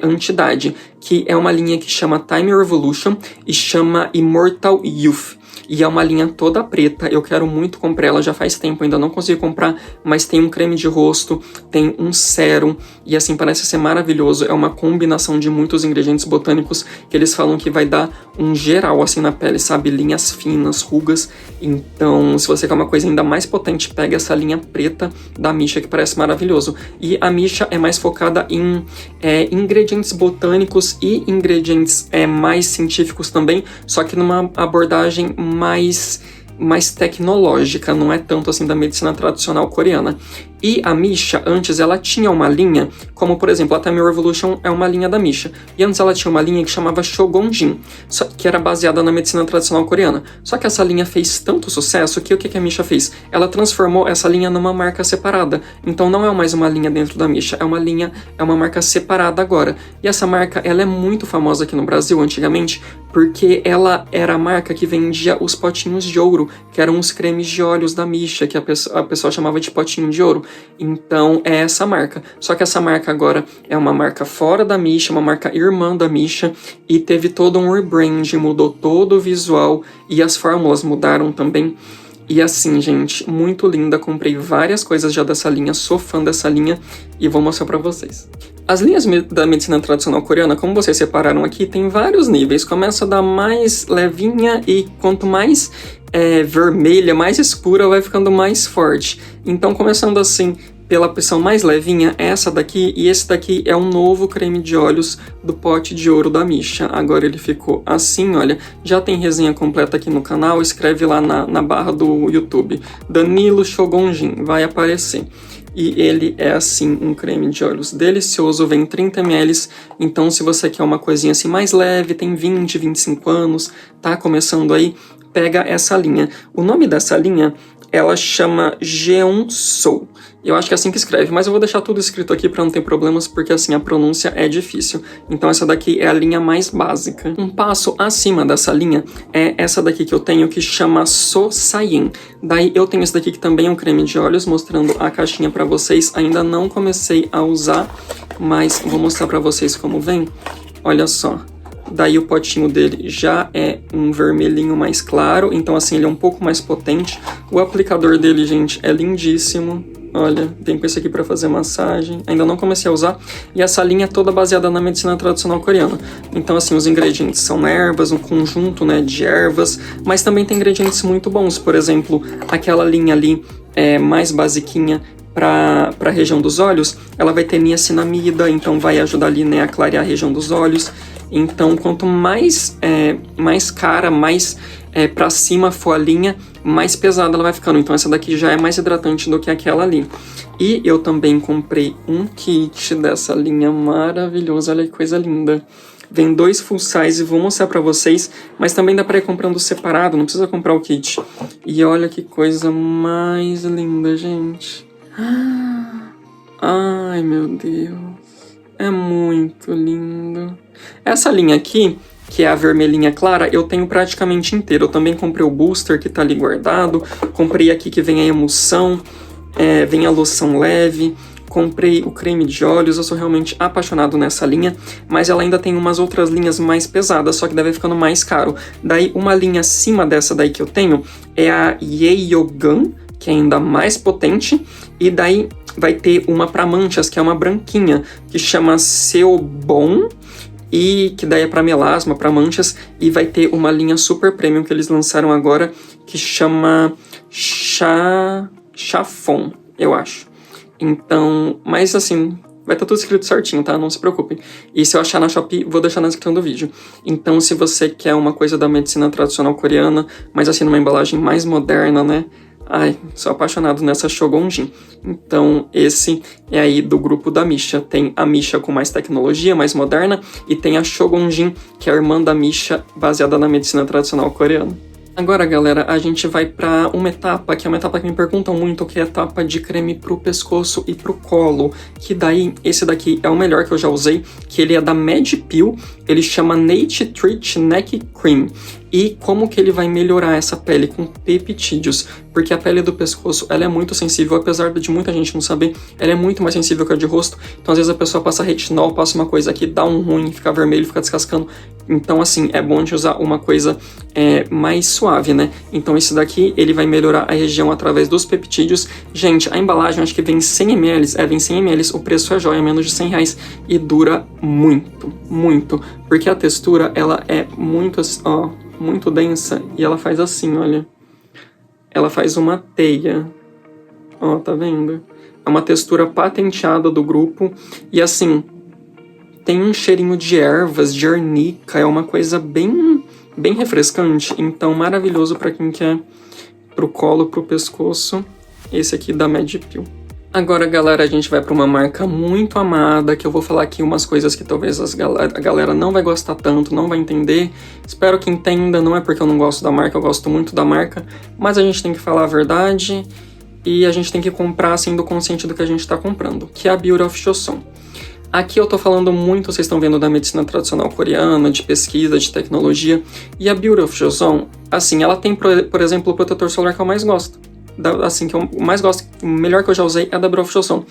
anti-idade, que é uma linha que chama Time Revolution e chama Immortal Youth. E é uma linha toda preta, eu quero muito comprar ela, já faz tempo, ainda não consegui comprar, mas tem um creme de rosto, tem um sérum, e assim, parece ser maravilhoso. É uma combinação de muitos ingredientes botânicos que eles falam que vai dar um geral assim na pele, sabe? Linhas finas, rugas. Então, se você quer uma coisa ainda mais potente, pega essa linha preta da Missha, que parece maravilhoso. E a Missha é mais focada em ingredientes botânicos e ingredientes mais científicos também, só que numa abordagem mais tecnológica, não é tanto assim da medicina tradicional coreana. E a Missha, antes, ela tinha uma linha, como por exemplo, a Time Revolution é uma linha da Missha, e antes ela tinha uma linha que chamava Shogonjin, que era baseada na medicina tradicional coreana. Só que essa linha fez tanto sucesso que o que a Missha fez? Ela transformou essa linha numa marca separada. Então não é mais uma linha dentro da Missha, é uma marca separada agora. E essa marca, ela é muito famosa aqui no Brasil antigamente, porque ela era a marca que vendia os potinhos de ouro, que eram os cremes de olhos da Missha, que a pessoa chamava de potinho de ouro. Então é essa marca. Só que essa marca agora é uma marca fora da Missha, uma marca irmã da Missha, e teve todo um rebrand, mudou todo o visual e as fórmulas mudaram também. E assim, gente, muito linda. Comprei várias coisas já dessa linha, sou fã dessa linha e vou mostrar pra vocês. As linhas da medicina tradicional coreana, como vocês separaram aqui, tem vários níveis. Começa da mais levinha e quanto mais vermelha, mais escura, vai ficando mais forte. Então, começando assim, pela opção mais levinha, essa daqui, e esse daqui é um novo creme de olhos do pote de ouro da Missha. Agora ele ficou assim, olha, já tem resenha completa aqui no canal, escreve lá na barra do YouTube, Danilo Shogonjin, vai aparecer. E ele é assim, um creme de olhos delicioso, vem 30 ml, então se você quer uma coisinha assim mais leve, tem 20, 25 anos, tá começando aí, pega essa linha. O nome dessa linha, ela chama Jeonso. Eu acho que é assim que escreve, mas eu vou deixar tudo escrito aqui para não ter problemas, porque assim a pronúncia é difícil. Então essa daqui é a linha mais básica. Um passo acima dessa linha é essa daqui que eu tenho, que chama So Sayen. Daí eu tenho esse daqui que também é um creme de olhos, mostrando a caixinha para vocês. Ainda não comecei a usar, mas vou mostrar para vocês como vem. Olha só. Daí o potinho dele já é um vermelhinho mais claro, então assim ele é um pouco mais potente. O aplicador dele, gente, é lindíssimo. Olha, vem com esse aqui para fazer massagem. Ainda não comecei a usar. E essa linha é toda baseada na medicina tradicional coreana. Então assim, os ingredientes são ervas, um conjunto, né, de ervas, mas também tem ingredientes muito bons. Por exemplo, aquela linha ali mais basiquinha para a região dos olhos, ela vai ter niacinamida, então vai ajudar ali, né, a clarear a região dos olhos. Então, quanto mais cara, mais para cima for a linha, mais pesada ela vai ficando. Então, essa daqui já é mais hidratante do que aquela ali. E eu também comprei um kit dessa linha maravilhosa. Olha que coisa linda. Vem 2 full size, vou mostrar pra vocês, mas também dá pra ir comprando separado, não precisa comprar o kit. E olha que coisa mais linda, gente. Ai, meu Deus. É muito lindo. Essa linha aqui, que é a vermelhinha clara, eu tenho praticamente inteira. Eu também comprei o booster que tá ali guardado. Comprei aqui que vem a emulsão, vem a loção leve. comprei o creme de olhos, eu sou realmente apaixonado nessa linha, mas ela ainda tem umas outras linhas mais pesadas, só que deve ficando mais caro. Daí uma linha acima dessa daí que eu tenho é a Yeogan, que é ainda mais potente, e daí vai ter uma para manchas, que é uma branquinha, que chama Seobon, e que daí é para melasma, para manchas, e vai ter uma linha super premium que eles lançaram agora, que chama Chafon, eu acho. Então, mas assim, vai estar tudo escrito certinho, tá? Não se preocupem. E se eu achar na Shopee, vou deixar na descrição do vídeo. Então, se você quer uma coisa da medicina tradicional coreana, mas assim, numa embalagem mais moderna, né? Ai, sou apaixonado nessa Shogonjin. Então, esse é aí do grupo da Misha. Tem a Misha com mais tecnologia, mais moderna, e tem a Shogonjin, que é a irmã da Misha, baseada na medicina tradicional coreana. Agora, galera, a gente vai para uma etapa, que é uma etapa que me perguntam muito, que é a etapa de creme pro pescoço e pro colo, que daí, esse daqui é o melhor que eu já usei, que ele é da Medipil, ele chama Nate Treat Neck Cream. E como que ele vai melhorar essa pele com peptídeos? Porque a pele do pescoço, ela é muito sensível, apesar de muita gente não saber, ela é muito mais sensível que a de rosto. Então, às vezes, a pessoa passa retinol, passa uma coisa aqui, dá um ruim, fica vermelho, fica descascando. Então, assim, é bom de usar uma coisa mais suave, né? Então, esse daqui, ele vai melhorar a região através dos peptídeos. Gente, a embalagem, acho que vem 100 ml, vem 100 ml, o preço é jóia, menos de R$100, e dura muito, muito. Porque a textura, ela é muito, ó, muito densa, e ela faz assim, olha. Ela faz uma teia. Ó, tá vendo? É uma textura patenteada do grupo, e assim, tem um cheirinho de ervas, de arnica, é uma coisa bem refrescante, então maravilhoso para quem quer pro colo, pro pescoço, esse aqui da Medipil. Agora, galera, a gente vai para uma marca muito amada, que eu vou falar aqui umas coisas que talvez a galera não vai gostar tanto, não vai entender. Espero que entenda, não é porque eu não gosto da marca, eu gosto muito da marca, mas a gente tem que falar a verdade e a gente tem que comprar sendo consciente do que a gente está comprando, que é a Beauty of Joseon. Aqui eu tô falando muito, vocês estão vendo, da medicina tradicional coreana, de pesquisa, de tecnologia, e a Beauty of Joseon, assim, ela tem, por exemplo, o protetor solar que eu mais gosto. Assim, que eu mais gosto, o melhor que eu já usei é da Beauty of Joseon.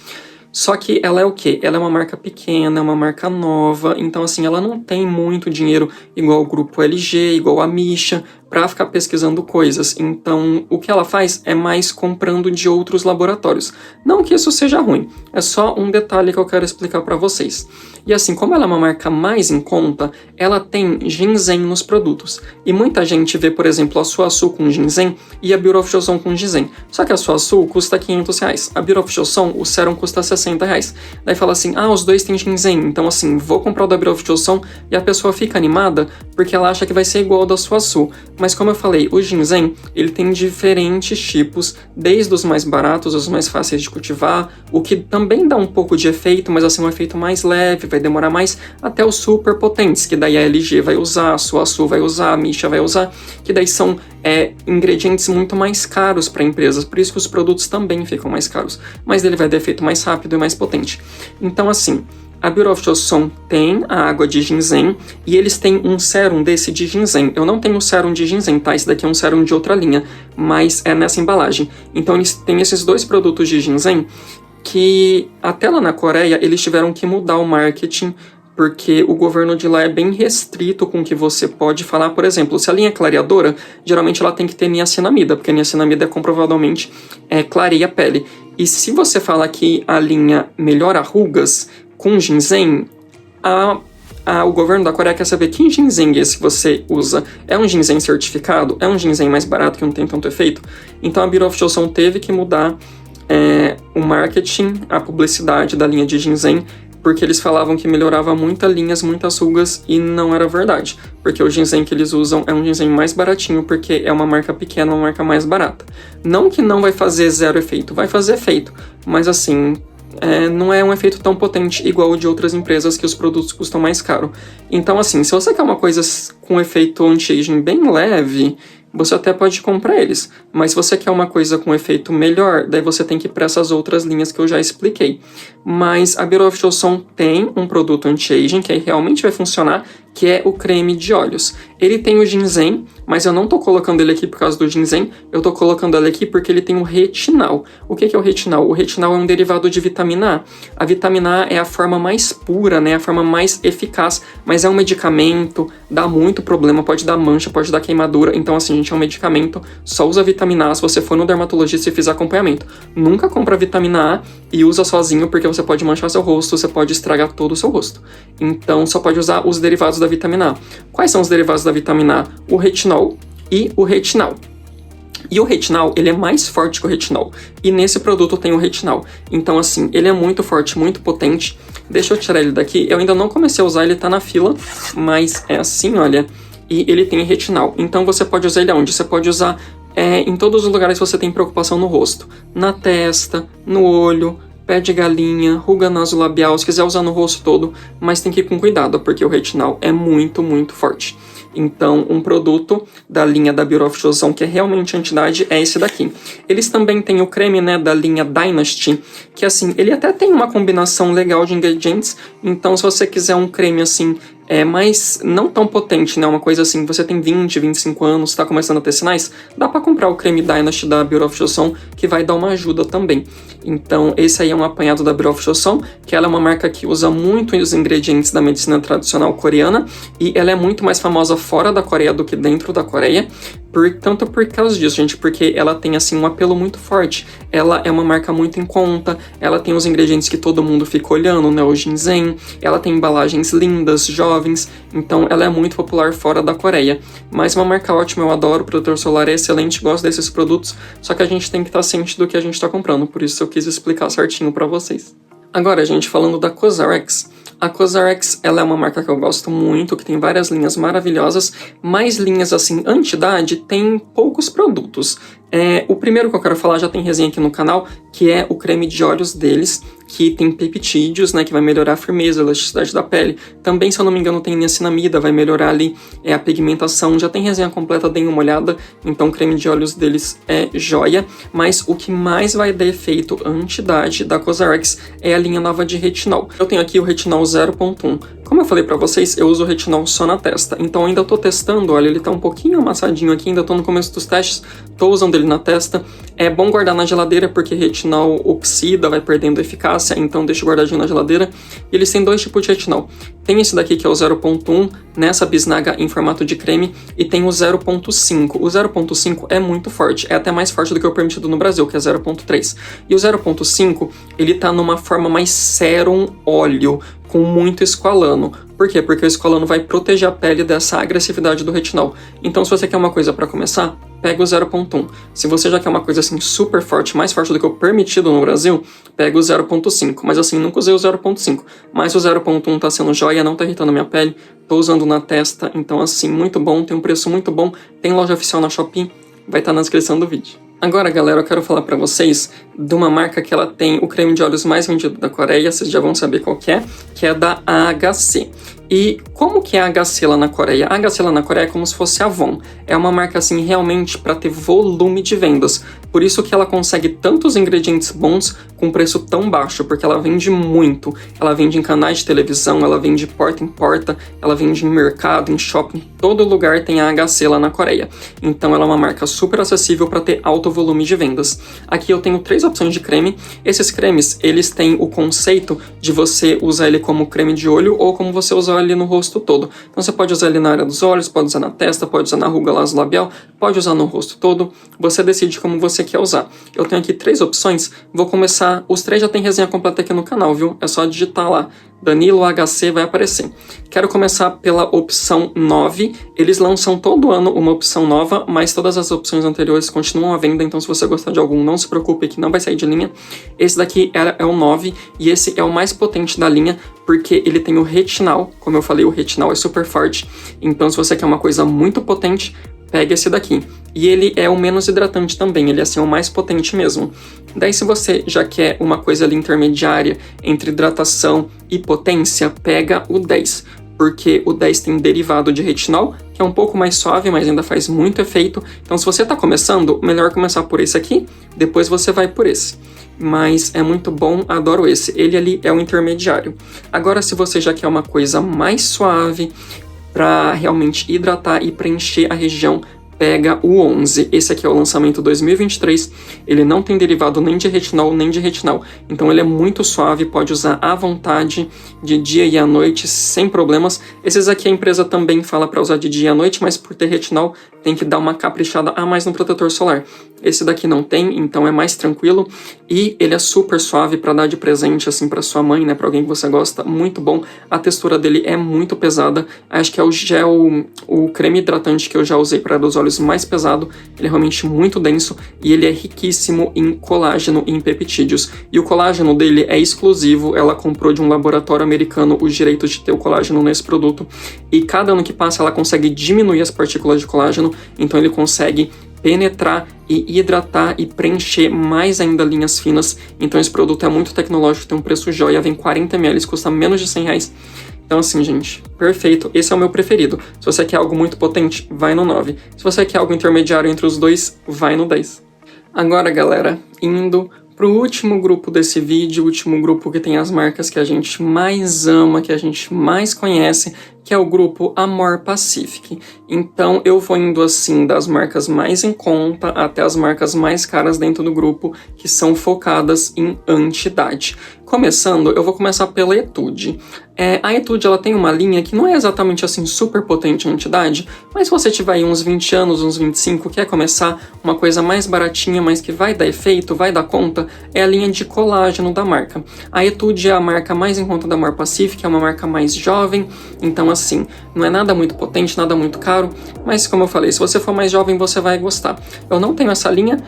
Só que ela é o quê? Ela é uma marca pequena, é uma marca nova, então assim, ela não tem muito dinheiro igual o grupo LG, igual a Misha, para ficar pesquisando coisas. Então, o que ela faz é mais comprando de outros laboratórios. Não que isso seja ruim, é só um detalhe que eu quero explicar para vocês. E assim, como ela é uma marca mais em conta, ela tem ginseng nos produtos. E muita gente vê, por exemplo, a Suasu com ginseng e a Beauty of Joseon com ginseng. Só que a Suasu custa R$500, a Beauty of Joseon, o sérum custa R$60. Daí fala assim, ah, os dois têm ginseng, então assim, vou comprar o da Beauty of Joseon, e a pessoa fica animada porque ela acha que vai ser igual ao da Suasu. Mas como eu falei, o ginseng, ele tem diferentes tipos, desde os mais baratos, os mais fáceis de cultivar, o que também dá um pouco de efeito, mas assim, um efeito mais leve, vai demorar mais, até os super potentes, que daí a LG vai usar, a Suasu vai usar, a Misha vai usar, que daí são ingredientes muito mais caros para empresas, por isso que os produtos também ficam mais caros, mas ele vai dar efeito mais rápido e mais potente. Então assim, a Beauty of Joseon tem a água de ginseng e eles têm um sérum desse de ginseng. Eu não tenho sérum de ginseng, tá? Esse daqui é um sérum de outra linha, mas é nessa embalagem. Então eles têm esses dois produtos de ginseng que até lá na Coreia eles tiveram que mudar o marketing porque o governo de lá é bem restrito com o que você pode falar. Por exemplo, se a linha é clareadora, geralmente ela tem que ter niacinamida, porque a niacinamida comprovadamente clareia a pele. E se você fala que a linha melhora rugas com ginseng, o governo da Coreia quer saber que ginseng esse que você usa. É um ginseng certificado? É um ginseng mais barato que não tem tanto efeito? Então a Beauty of Joseon teve que mudar o marketing, a publicidade da linha de ginseng, porque eles falavam que melhorava muitas linhas, muitas rugas, e não era verdade. Porque o ginseng que eles usam é um ginseng mais baratinho, porque é uma marca pequena, uma marca mais barata. Não que não vai fazer zero efeito, vai fazer efeito, mas assim, não é um efeito tão potente igual o de outras empresas que os produtos custam mais caro. Então assim, se você quer uma coisa com efeito anti-aging bem leve, você até pode comprar eles, mas se você quer uma coisa com efeito melhor, daí você tem que ir para essas outras linhas que eu já expliquei. Mas a Beauty of Joseon tem um produto anti-aging que aí realmente vai funcionar, que é o creme de olhos. Ele tem o ginseng, mas eu não tô colocando ele aqui por causa do ginseng, eu tô colocando ele aqui porque ele tem o retinal. O que é o retinal? O retinal é um derivado de vitamina A. A vitamina A é a forma mais pura, né, a forma mais eficaz, mas é um medicamento, dá muito problema, pode dar mancha, pode dar queimadura, então assim, gente, é um medicamento, só usa vitamina A se você for no dermatologista e fizer acompanhamento. Nunca compra vitamina A e usa sozinho, porque você pode manchar seu rosto, você pode estragar todo o seu rosto. Então, só pode usar os derivados da vitamina A. Quais são os derivados da vitamina A? O retinol e o retinal. E o retinal, ele é mais forte que o retinol. E nesse produto tem o retinal. Então, assim, ele é muito forte, muito potente. Deixa eu tirar ele daqui. Eu ainda não comecei a usar, ele tá na fila. Mas é assim, olha. E ele tem retinal. Então, você pode usar ele aonde? Você pode usar em todos os lugares que você tem preocupação no rosto. Na testa, no olho, pé de galinha, ruga nasolabial, se quiser usar no rosto todo, mas tem que ir com cuidado, porque o retinal é muito, muito forte. Então, um produto da linha da Beauty of Joseon que é realmente anti-idade é esse daqui. Eles também têm o creme, né, da linha Dynasty, que assim, ele até tem uma combinação legal de ingredientes, então se você quiser um creme assim, mas não tão potente, né, uma coisa assim, você tem 20, 25 anos, está começando a ter sinais, dá para comprar o creme Dynasty da Beauty of Joseon, que vai dar uma ajuda também. Então, esse aí é um apanhado da Beauty of Joseon, que ela é uma marca que usa muito os ingredientes da medicina tradicional coreana, e ela é muito mais famosa fora da Coreia do que dentro da Coreia, tanto por causa disso, gente, porque ela tem, assim, um apelo muito forte. Ela é uma marca muito em conta, ela tem os ingredientes que todo mundo fica olhando, né, o ginseng, ela tem embalagens lindas, jovens, então ela é muito popular fora da Coreia. Mas uma marca ótima, eu adoro, o protetor solar é excelente, gosto desses produtos, só que a gente tem que estar ciente do que a gente está comprando, por isso eu quis explicar certinho para vocês. Agora, gente, falando da Cosrx. A Cosrx, ela é uma marca que eu gosto muito, que tem várias linhas maravilhosas, mas linhas, assim, anti-idade tem poucos produtos. O primeiro que eu quero falar, já tem resenha aqui no canal, que é o creme de olhos deles, que tem peptídeos, né, que vai melhorar a firmeza, a elasticidade da pele. Também, se eu não me engano, tem niacinamida, vai melhorar ali a pigmentação. Já tem resenha completa, deem uma olhada. Então, o creme de olhos deles é joia. Mas o que mais vai dar efeito anti-idade da Cosrx é a linha nova de retinol. Eu tenho aqui o retinol 0.1. Como eu falei pra vocês, eu uso o retinol só na testa. Então, ainda tô testando, olha, ele tá um pouquinho amassadinho aqui, ainda tô no começo dos testes. Tô usando ele na testa. É bom guardar na geladeira, porque retinol oxida, vai perdendo eficácia, então deixa guardadinho na geladeira. E eles têm dois tipos de retinol. Tem esse daqui que é o 0.1, nessa bisnaga em formato de creme, e tem o 0.5. O 0.5 é muito forte, é até mais forte do que o permitido no Brasil, que é 0.3. E o 0.5, ele tá numa forma mais sérum óleo, com muito esqualano. Por quê? Porque o esqualano vai proteger a pele dessa agressividade do retinol. Então, se você quer uma coisa para começar, pega o 0.1. Se você já quer uma coisa assim super forte, mais forte do que o permitido no Brasil, pega o 0.5. Mas assim, nunca usei o 0.5. Mas o 0.1 tá sendo joia, não tá irritando a minha pele. Tô usando na testa, então assim, muito bom, tem um preço muito bom. Tem loja oficial na Shopee, vai estar na descrição do vídeo. Agora, galera, eu quero falar pra vocês de uma marca que ela tem o creme de olhos mais vendido da Coreia, vocês já vão saber qual que é da AHC. E como que é a AHC lá na Coreia? A AHC lá na Coreia é como se fosse a Avon. É uma marca, assim, realmente para ter volume de vendas. Por isso que ela consegue tantos ingredientes bons com preço tão baixo, porque ela vende muito. Ela vende em canais de televisão, ela vende porta em porta, ela vende em mercado, em shopping, todo lugar tem a AHC lá na Coreia. Então ela é uma marca super acessível para ter alto volume de vendas. Aqui eu tenho 3 opções de creme. Esses cremes, eles têm o conceito de você usar ele como creme de olho ou como você usar ele no rosto todo. Então você pode usar ele na área dos olhos, pode usar na testa, pode usar na ruga nasolabial, pode usar no rosto todo. Você decide como você quer usar. Eu tenho aqui 3 opções. Vou começar, os 3 já tem resenha completa aqui no canal, viu? É só digitar lá. Danilo HC vai aparecer. Quero começar pela opção 9. Eles lançam todo ano uma opção nova, mas todas as opções anteriores continuam à venda, então se você gostar de algum, não se preocupe que não vai sair de linha. Esse daqui é o 9 e esse é o mais potente da linha, porque ele tem o retinal. Como eu falei, o retinal é super forte, então se você quer uma coisa muito potente, pega esse daqui. E ele é o menos hidratante também, ele é assim o mais potente mesmo. Daí se você já quer uma coisa ali intermediária entre hidratação e potência, pega o 10. Porque o 10 tem derivado de retinol, que é um pouco mais suave, mas ainda faz muito efeito. Então se você está começando, melhor começar por esse aqui, depois você vai por esse. Mas é muito bom, adoro esse. Ele ali é o intermediário. Agora se você já quer uma coisa mais suave, para realmente hidratar e preencher a região, pega o 11. Esse aqui é o lançamento 2023, ele não tem derivado nem de retinol nem de retinal, então ele é muito suave, pode usar à vontade, de dia e à noite, sem problemas. Esses aqui a empresa também fala para usar de dia e à noite, mas por ter retinol tem que dar uma caprichada a mais no protetor solar. Esse daqui não tem, então é mais tranquilo, e ele é super suave para dar de presente assim para sua mãe, né, para alguém que você gosta, muito bom. A textura dele é muito pesada, acho que é o gel, o creme hidratante que eu já usei para dos olhos mais pesado, ele é realmente muito denso e ele é riquíssimo em colágeno e em peptídeos. E o colágeno dele é exclusivo, ela comprou de um laboratório americano os direitos de ter o colágeno nesse produto, e cada ano que passa ela consegue diminuir as partículas de colágeno, então ele consegue penetrar e hidratar e preencher mais ainda linhas finas. Então esse produto é muito tecnológico, tem um preço joia, vem 40 ml, custa menos de R$100. Então assim, gente, perfeito. Esse é o meu preferido. Se você quer algo muito potente, vai no 9. Se você quer algo intermediário entre os dois, vai no 10. Agora, galera, indo pro último grupo desse vídeo, o último grupo que tem as marcas que a gente mais ama, que a gente mais conhece, que é o grupo Amor Pacific. Então eu vou indo assim das marcas mais em conta até as marcas mais caras dentro do grupo, que são focadas em anti-idade. Começando, eu vou começar pela Etude. A Etude, ela tem uma linha que não é exatamente assim super potente em anti-idade, mas se você tiver aí uns 20 anos, uns 25, quer começar uma coisa mais baratinha, mas que vai dar efeito, vai dar conta, é a linha de colágeno da marca. A Etude é a marca mais em conta da Amor Pacific, é uma marca mais jovem, então assim, não é nada muito potente, nada muito caro, mas como eu falei, se você for mais jovem, você vai gostar. Eu não tenho essa linha,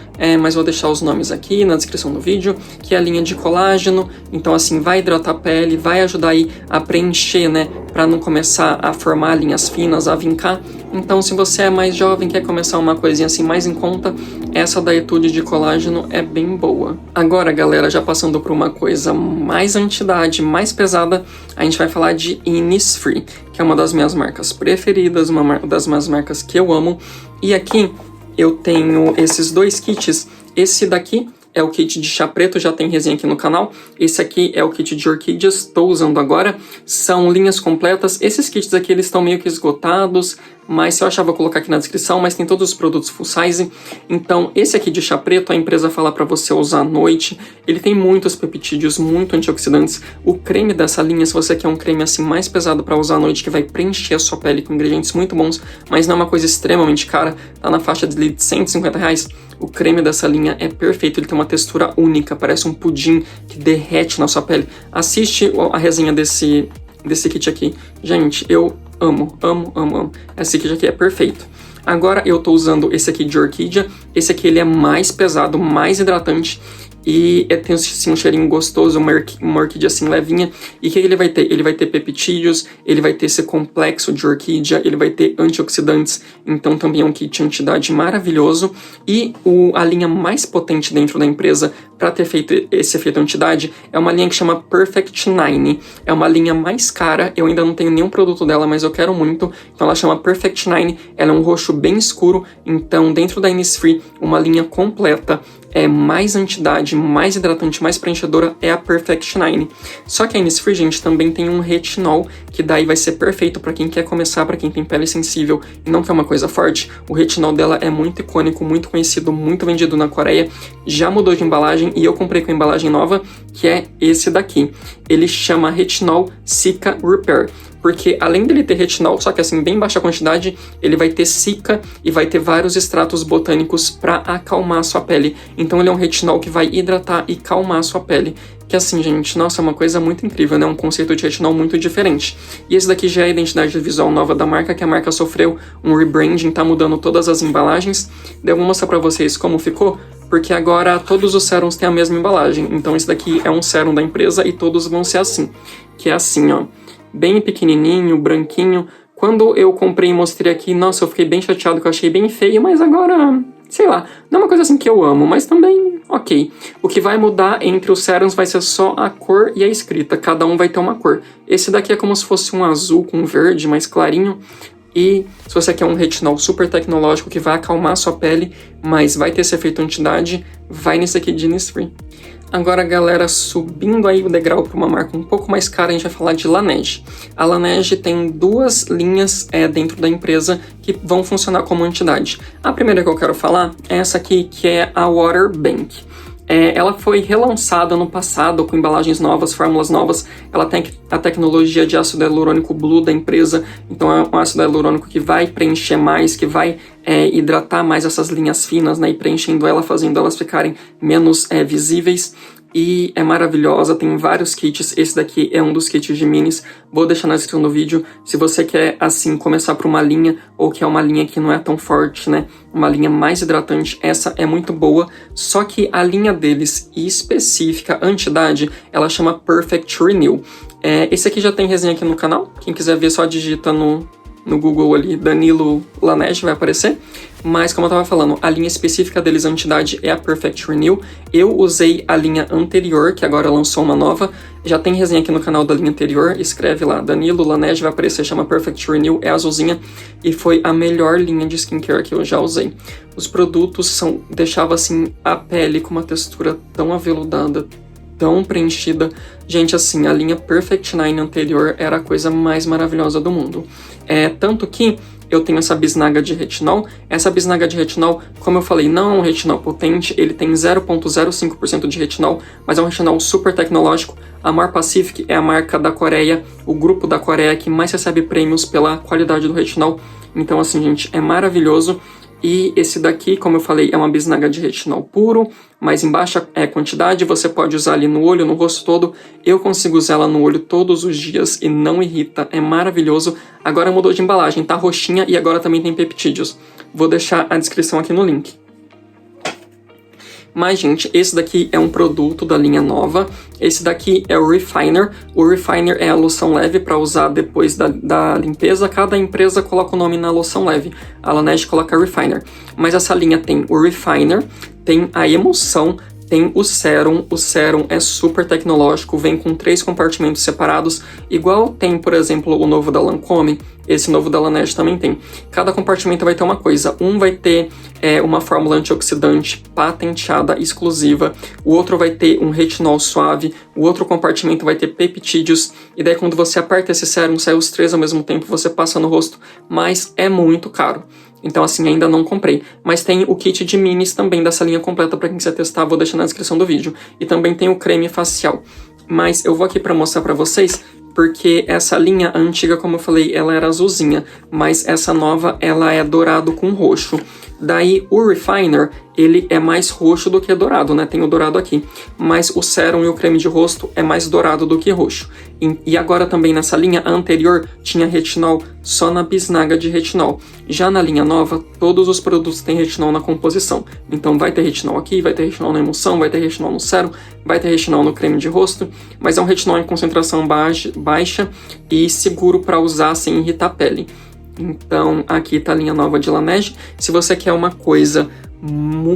mas vou deixar os nomes aqui na descrição do vídeo, que é a linha de colágeno, então assim, vai hidratar a pele, vai ajudar aí a preencher, né, para não começar a formar linhas finas, a vincar. Então se você é mais jovem, quer começar uma coisinha assim mais em conta, essa da Etude de colágeno é bem boa. Agora, galera, já passando por uma coisa mais anti-idade, mais pesada, a gente vai falar de Innisfree, que é uma das minhas marcas preferidas, uma das minhas marcas que eu amo. E aqui eu tenho esses dois kits. Esse daqui é o kit de chá preto, já tem resenha aqui no canal. Esse aqui é o kit de orquídeas, estou usando agora. São linhas completas. Esses kits aqui, eles estão meio que esgotados, mas se eu achar, vou colocar aqui na descrição, mas tem todos os produtos full size. Então, esse aqui de chá preto, a empresa fala para você usar à noite. Ele tem muitos peptídeos, muito antioxidantes. O creme dessa linha, se você quer um creme assim mais pesado para usar à noite, que vai preencher a sua pele com ingredientes muito bons, mas não é uma coisa extremamente cara, tá na faixa de R$150. O creme dessa linha é perfeito, ele tem uma textura única, parece um pudim que derrete na sua pele. Assiste a resenha desse kit aqui. Gente, eu amo. Esse kit aqui é perfeito. Agora eu tô usando esse aqui de orquídea. Esse aqui ele é mais pesado, mais hidratante. E tem assim, um cheirinho gostoso, uma orquídea assim levinha. E o que ele vai ter? Ele vai ter peptídeos, ele vai ter esse complexo de orquídea, ele vai ter antioxidantes. Então também é um kit anti-idade maravilhoso. E a linha mais potente dentro da empresa para ter feito esse efeito anti-idade é uma linha que chama Perfect 9. É uma linha mais cara, eu ainda não tenho nenhum produto dela, mas eu quero muito. Então ela chama Perfect 9, ela é um roxo bem escuro. Então dentro da Innisfree, uma linha completa, é mais anti-idade, mais hidratante, mais preenchedora, é a Perfect 9. Só que a Innisfree, gente, também tem um retinol, que daí vai ser perfeito para quem quer começar, para quem tem pele sensível e não quer uma coisa forte. O retinol dela é muito icônico, muito conhecido, muito vendido na Coreia. Já mudou de embalagem e eu comprei com a embalagem nova, que é esse daqui. Ele chama Retinol Cica Repair. Porque além dele ter retinol, só que assim, bem baixa quantidade, ele vai ter cica e vai ter vários extratos botânicos para acalmar a sua pele. Então ele é um retinol que vai hidratar e calmar a sua pele. Que assim, gente, nossa, é uma coisa muito incrível, né? Um conceito de retinol muito diferente. E esse daqui já é a identidade visual nova da marca, que a marca sofreu um rebranding, tá mudando todas as embalagens. Daí eu vou mostrar pra vocês como ficou, porque agora todos os sérums têm a mesma embalagem. Então esse daqui é um sérum da empresa e todos vão ser assim. Que é assim, ó. Bem pequenininho, branquinho. Quando eu comprei e mostrei aqui, nossa, eu fiquei bem chateado, que eu achei bem feio, mas agora, sei lá, não é uma coisa assim que eu amo, mas também, ok. O que vai mudar entre os sérums vai ser só a cor e a escrita, cada um vai ter uma cor. Esse daqui é como se fosse um azul com verde mais clarinho. E se você quer um retinol super tecnológico que vai acalmar a sua pele, mas vai ter esse efeito anti-idade, vai nesse aqui de Innisfree. Agora, galera, subindo aí o degrau para uma marca um pouco mais cara, a gente vai falar de Laneige. A Laneige tem duas linhas dentro da empresa que vão funcionar como entidade. A primeira que eu quero falar é essa aqui, que é a Water Bank. Ela foi relançada no passado com embalagens novas, fórmulas novas. Ela tem a tecnologia de ácido hialurônico Blue da empresa, então é um ácido hialurônico que vai preencher mais, que vai hidratar mais essas linhas finas, né, e preenchendo ela, fazendo elas ficarem menos visíveis. E é maravilhosa, tem vários kits, esse daqui é um dos kits de minis, vou deixar na descrição do vídeo. Se você quer, assim, começar por uma linha, ou quer uma linha que não é tão forte, né, uma linha mais hidratante, essa é muito boa, só que a linha deles específica, anti-idade, ela chama Perfect Renew. Esse aqui já tem resenha aqui no canal, quem quiser ver só digita no Google ali, Danilo Laneige, vai aparecer. Mas, como eu tava falando, a linha específica deles anti-idade é a Perfect Renew. Eu usei a linha anterior, que agora lançou uma nova. Já tem resenha aqui no canal da linha anterior. Escreve lá, Danilo Laneige, vai aparecer, chama Perfect Renew, é azulzinha. E foi a melhor linha de skincare que eu já usei. Os produtos deixavam, assim, a pele com uma textura tão aveludada, tão preenchida. Gente, assim, a linha Perfect 9 anterior era a coisa mais maravilhosa do mundo. Tanto que eu tenho essa bisnaga de retinol. Essa bisnaga de retinol, como eu falei, não é um retinol potente, ele tem 0,05% de retinol, mas é um retinol super tecnológico. A Mar Pacific é a marca da Coreia, o grupo da Coreia que mais recebe prêmios pela qualidade do retinol. Então, assim, gente, é maravilhoso. E esse daqui, como eu falei, é uma bisnaga de retinol puro, mas em baixa quantidade, você pode usar ali no olho, no rosto todo. Eu consigo usar ela no olho todos os dias e não irrita, é maravilhoso. Agora mudou de embalagem, tá roxinha e agora também tem peptídeos. Vou deixar a descrição aqui no link. Mas, gente, esse daqui é um produto da linha nova. Esse daqui é o Refiner. O Refiner é a loção leve para usar depois da limpeza. Cada empresa coloca o nome na loção leve. A Laneige coloca Refiner. Mas essa linha tem o Refiner, tem a emulsão, tem o Serum. O Serum é super tecnológico, vem com 3 compartimentos separados, igual tem, por exemplo, o novo da Lancôme. Esse novo da Laneige também tem. Cada compartimento vai ter uma coisa. Um vai ter uma fórmula antioxidante patenteada, exclusiva. O outro vai ter um retinol suave. O outro compartimento vai ter peptídeos. E daí quando você aperta esse sérum, sai os 3 ao mesmo tempo, você passa no rosto. Mas é muito caro. Então, assim, ainda não comprei. Mas tem o kit de minis também dessa linha completa para quem quiser testar. Vou deixar na descrição do vídeo. E também tem o creme facial. Mas eu vou aqui para mostrar para vocês, porque essa linha antiga, como eu falei, ela era azulzinha, mas essa nova, ela é dourado com roxo. Daí, o Refiner, ele é mais roxo do que dourado, né? Tem o dourado aqui. Mas o Serum e o creme de rosto é mais dourado do que roxo. E agora também nessa linha anterior, tinha retinol só na bisnaga de retinol. Já na linha nova, todos os produtos têm retinol na composição. Então vai ter retinol aqui, vai ter retinol na emulsão, vai ter retinol no sérum, vai ter retinol no creme de rosto. Mas é um retinol em concentração baixa e seguro para usar sem irritar a pele. Então, aqui tá a linha nova de Laneige. Se você quer uma coisa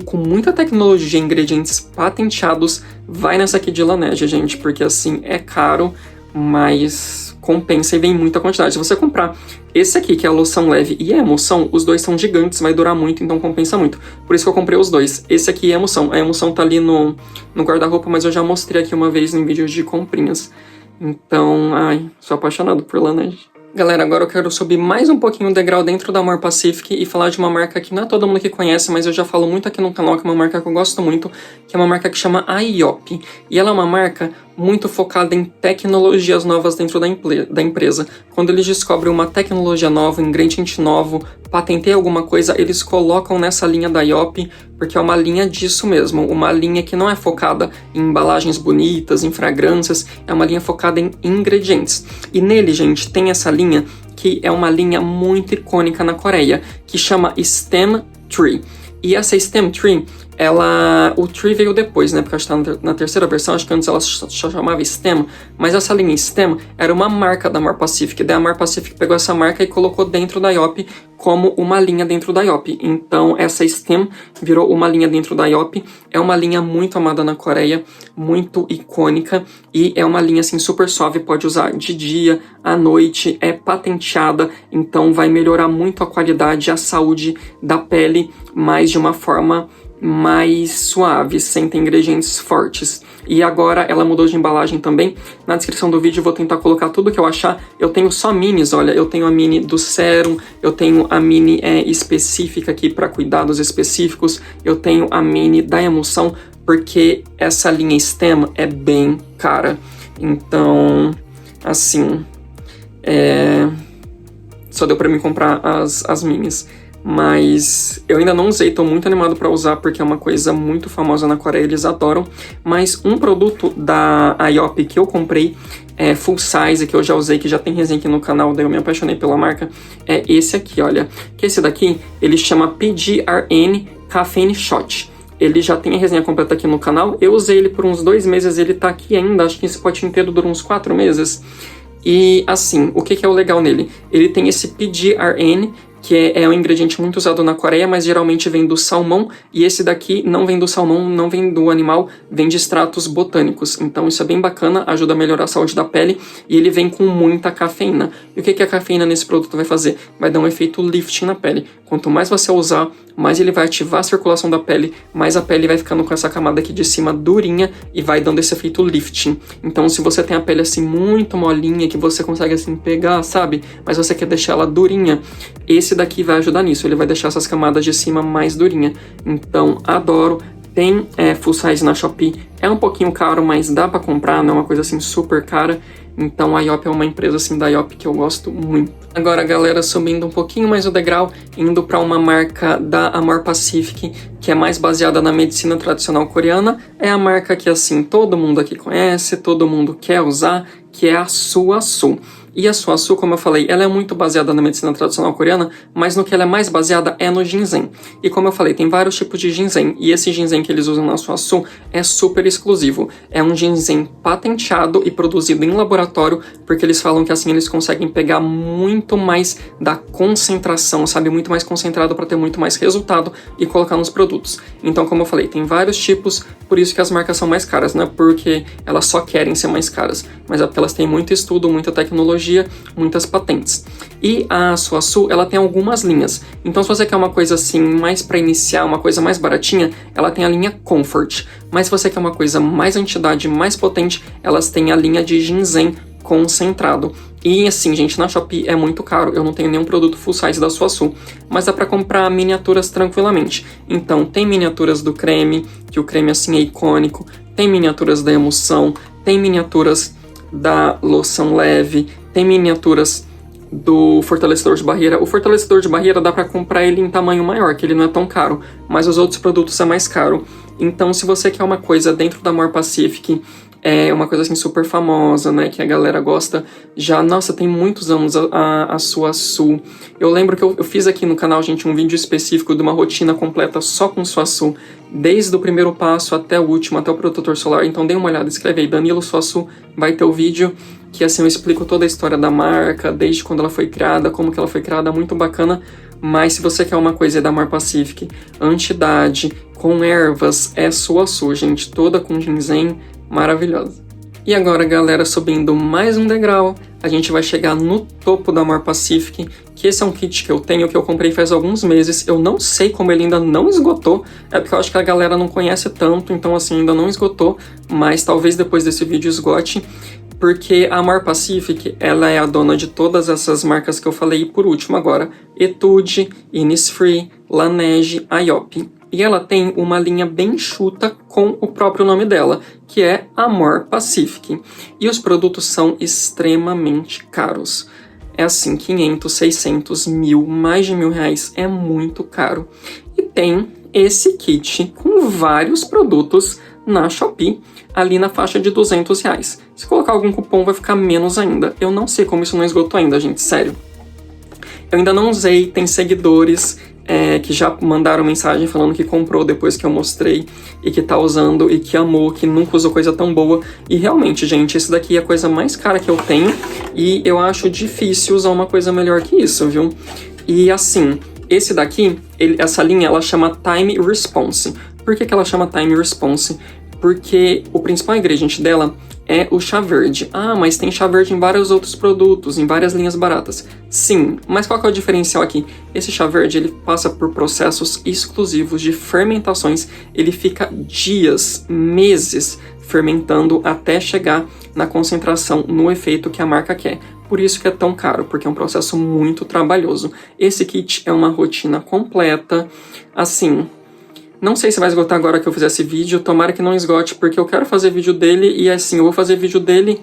com muita tecnologia e ingredientes patenteados, vai nessa aqui de Laneige, gente, porque assim, é caro, mas compensa e vem muita quantidade. Se você comprar esse aqui, que é a loção leve e a emulsão, os dois são gigantes, vai durar muito, então compensa muito. Por isso que eu comprei os dois. Esse aqui é a emulsão. A emulsão tá ali no guarda-roupa, mas eu já mostrei aqui uma vez em vídeos de comprinhas. Então, sou apaixonado por Laneige. Galera, agora eu quero subir mais um pouquinho o degrau dentro da Amor Pacific e falar de uma marca que não é todo mundo que conhece, mas eu já falo muito aqui no canal, que é uma marca que eu gosto muito, que é uma marca que chama Aiopi. E ela é uma marca muito focada em tecnologias novas dentro da empresa. Quando eles descobrem uma tecnologia nova, um ingrediente novo, patenteia alguma coisa, eles colocam nessa linha da Aiopi, porque é uma linha disso mesmo, uma linha que não é focada em embalagens bonitas, em fragrâncias, é uma linha focada em ingredientes. E nele, gente, tem essa linha que é uma linha muito icônica na Coreia, que chama Stem Tree. E essa Stem Tree, o Tree veio depois, né? Porque acho que tá na terceira versão, acho que antes ela só chamava Stem, mas essa linha Stem era uma marca da Mar Pacific. Daí a Mar Pacific pegou essa marca e colocou dentro da Aiopi como uma linha dentro da Aiopi. Então essa Stem virou uma linha dentro da Aiopi. É uma linha muito amada na Coreia, muito icônica e é uma linha assim super suave, pode usar de dia, à noite, é patenteada, então vai melhorar muito a qualidade e a saúde da pele, mas de uma forma mais suave, sem ter ingredientes fortes. E agora ela mudou de embalagem também. Na descrição do vídeo eu vou tentar colocar tudo que eu achar. Eu tenho só minis, olha, eu tenho a mini do sérum, eu tenho a mini específica aqui para cuidados específicos, eu tenho a mini da emulsão, porque essa linha STEM é bem cara. Então, assim, só deu para mim comprar as minis. Mas eu ainda não usei, tô muito animado para usar porque é uma coisa muito famosa na Coreia, eles adoram. Mas um produto da IOP que eu comprei, full size, que eu já usei, que já tem resenha aqui no canal, daí eu me apaixonei pela marca, é esse aqui, olha. Que esse daqui, ele chama PGRN Caffeine Shot. Ele já tem a resenha completa aqui no canal, eu usei ele por uns 2 meses, ele tá aqui ainda, acho que esse potinho inteiro dura uns 4 meses. E assim, o que é o legal nele? Ele tem esse PGRN, que é um ingrediente muito usado na Coreia, mas geralmente vem do salmão, e esse daqui não vem do salmão, não vem do animal, vem de extratos botânicos. Então isso é bem bacana, ajuda a melhorar a saúde da pele, e ele vem com muita cafeína. E o que a cafeína nesse produto vai fazer? Vai dar um efeito lifting na pele. Quanto mais você usar, mais ele vai ativar a circulação da pele, mais a pele vai ficando com essa camada aqui de cima durinha e vai dando esse efeito lifting. Então se você tem a pele assim muito molinha, que você consegue assim pegar, sabe? Mas você quer deixar ela durinha, esse daqui vai ajudar nisso, ele vai deixar essas camadas de cima mais durinha. Então, adoro. Tem full size na Shopee, é um pouquinho caro, mas dá pra comprar, não é uma coisa assim super cara. Então a IOP é uma empresa assim da IOP que eu gosto muito. Agora, galera, subindo um pouquinho mais o degrau, indo para uma marca da Amor Pacific, que é mais baseada na medicina tradicional coreana. É a marca que assim todo mundo aqui conhece, todo mundo quer usar, que é a Suasu. E a Suasu, como eu falei, ela é muito baseada na medicina tradicional coreana, mas no que ela é mais baseada é no ginseng. E como eu falei, tem vários tipos de ginseng, e esse ginseng que eles usam na Suasu é super exclusivo. É um ginseng patenteado e produzido em laboratório, porque eles falam que assim eles conseguem pegar muito mais da concentração, sabe? Muito mais concentrado para ter muito mais resultado e colocar nos produtos. Então, como eu falei, tem vários tipos, por isso que as marcas são mais caras, não é porque elas só querem ser mais caras, mas é porque elas têm muito estudo, muita tecnologia, muitas patentes. E a Suasu, ela tem algumas linhas. Então, se você quer uma coisa assim, mais para iniciar, uma coisa mais baratinha, ela tem a linha Comfort. Mas se você quer uma coisa mais entidade, mais potente, elas têm a linha de ginseng concentrado. E assim, gente, na Shopee é muito caro, eu não tenho nenhum produto full size da Suasu, mas dá pra comprar miniaturas tranquilamente. Então, tem miniaturas do creme, que o creme assim é icônico, tem miniaturas da emulsão, tem miniaturas da loção leve, tem miniaturas do fortalecedor de barreira. O fortalecedor de barreira dá pra comprar ele em tamanho maior, que ele não é tão caro, mas os outros produtos é mais caro. Então, se você quer uma coisa dentro da Amor Pacific, é uma coisa assim super famosa, né, que a galera gosta já, nossa, tem muitos anos a Suasu. Eu lembro que eu fiz aqui no canal, gente, um vídeo específico de uma rotina completa só com Suasu, desde o primeiro passo até o último, até o protetor solar. Então dê uma olhada, escreve aí, Danilo Suasu, vai ter o vídeo, que assim eu explico toda a história da marca, desde quando ela foi criada, como que ela foi criada, muito bacana. Mas se você quer uma coisa da Amor Pacific, anti-idade, com ervas, é Suasu, gente, toda com ginseng, maravilhosa. E agora, galera, subindo mais um degrau, a gente vai chegar no topo da Amor Pacific, que esse é um kit que eu tenho, que eu comprei faz alguns meses. Eu não sei como ele ainda não esgotou, é porque eu acho que a galera não conhece tanto, então assim, ainda não esgotou, mas talvez depois desse vídeo esgote, porque a Amor Pacific, ela é a dona de todas essas marcas que eu falei, e por último agora, Etude, Innisfree, Laneige, IOP. E ela tem uma linha bem enxuta com o próprio nome dela, que é Amor Pacific. E os produtos são extremamente caros. É assim, 500, 600, 1.000, mais de R$1.000 é muito caro. E tem esse kit com vários produtos na Shopee, ali na faixa de R$200. Se colocar algum cupom vai ficar menos ainda. Eu não sei como isso não esgotou ainda, gente, sério. Eu ainda não usei, tem seguidores que já mandaram mensagem falando que comprou depois que eu mostrei e que tá usando e que amou, que nunca usou coisa tão boa. E realmente, gente, esse daqui é a coisa mais cara que eu tenho e eu acho difícil usar uma coisa melhor que isso, viu? E assim, esse daqui, essa linha, ela chama Time Response. Por que ela chama Time Response? porque o principal ingrediente dela é o chá verde. Ah, mas tem chá verde em vários outros produtos, em várias linhas baratas. Sim, mas qual que é o diferencial aqui? Esse chá verde, ele passa por processos exclusivos de fermentações, ele fica dias, meses fermentando até chegar na concentração, no efeito que a marca quer. Por isso que é tão caro, porque é um processo muito trabalhoso. Esse kit é uma rotina completa, assim... Não sei se vai esgotar agora que eu fizer esse vídeo, tomara que não esgote, porque eu quero fazer vídeo dele e assim, eu vou fazer vídeo dele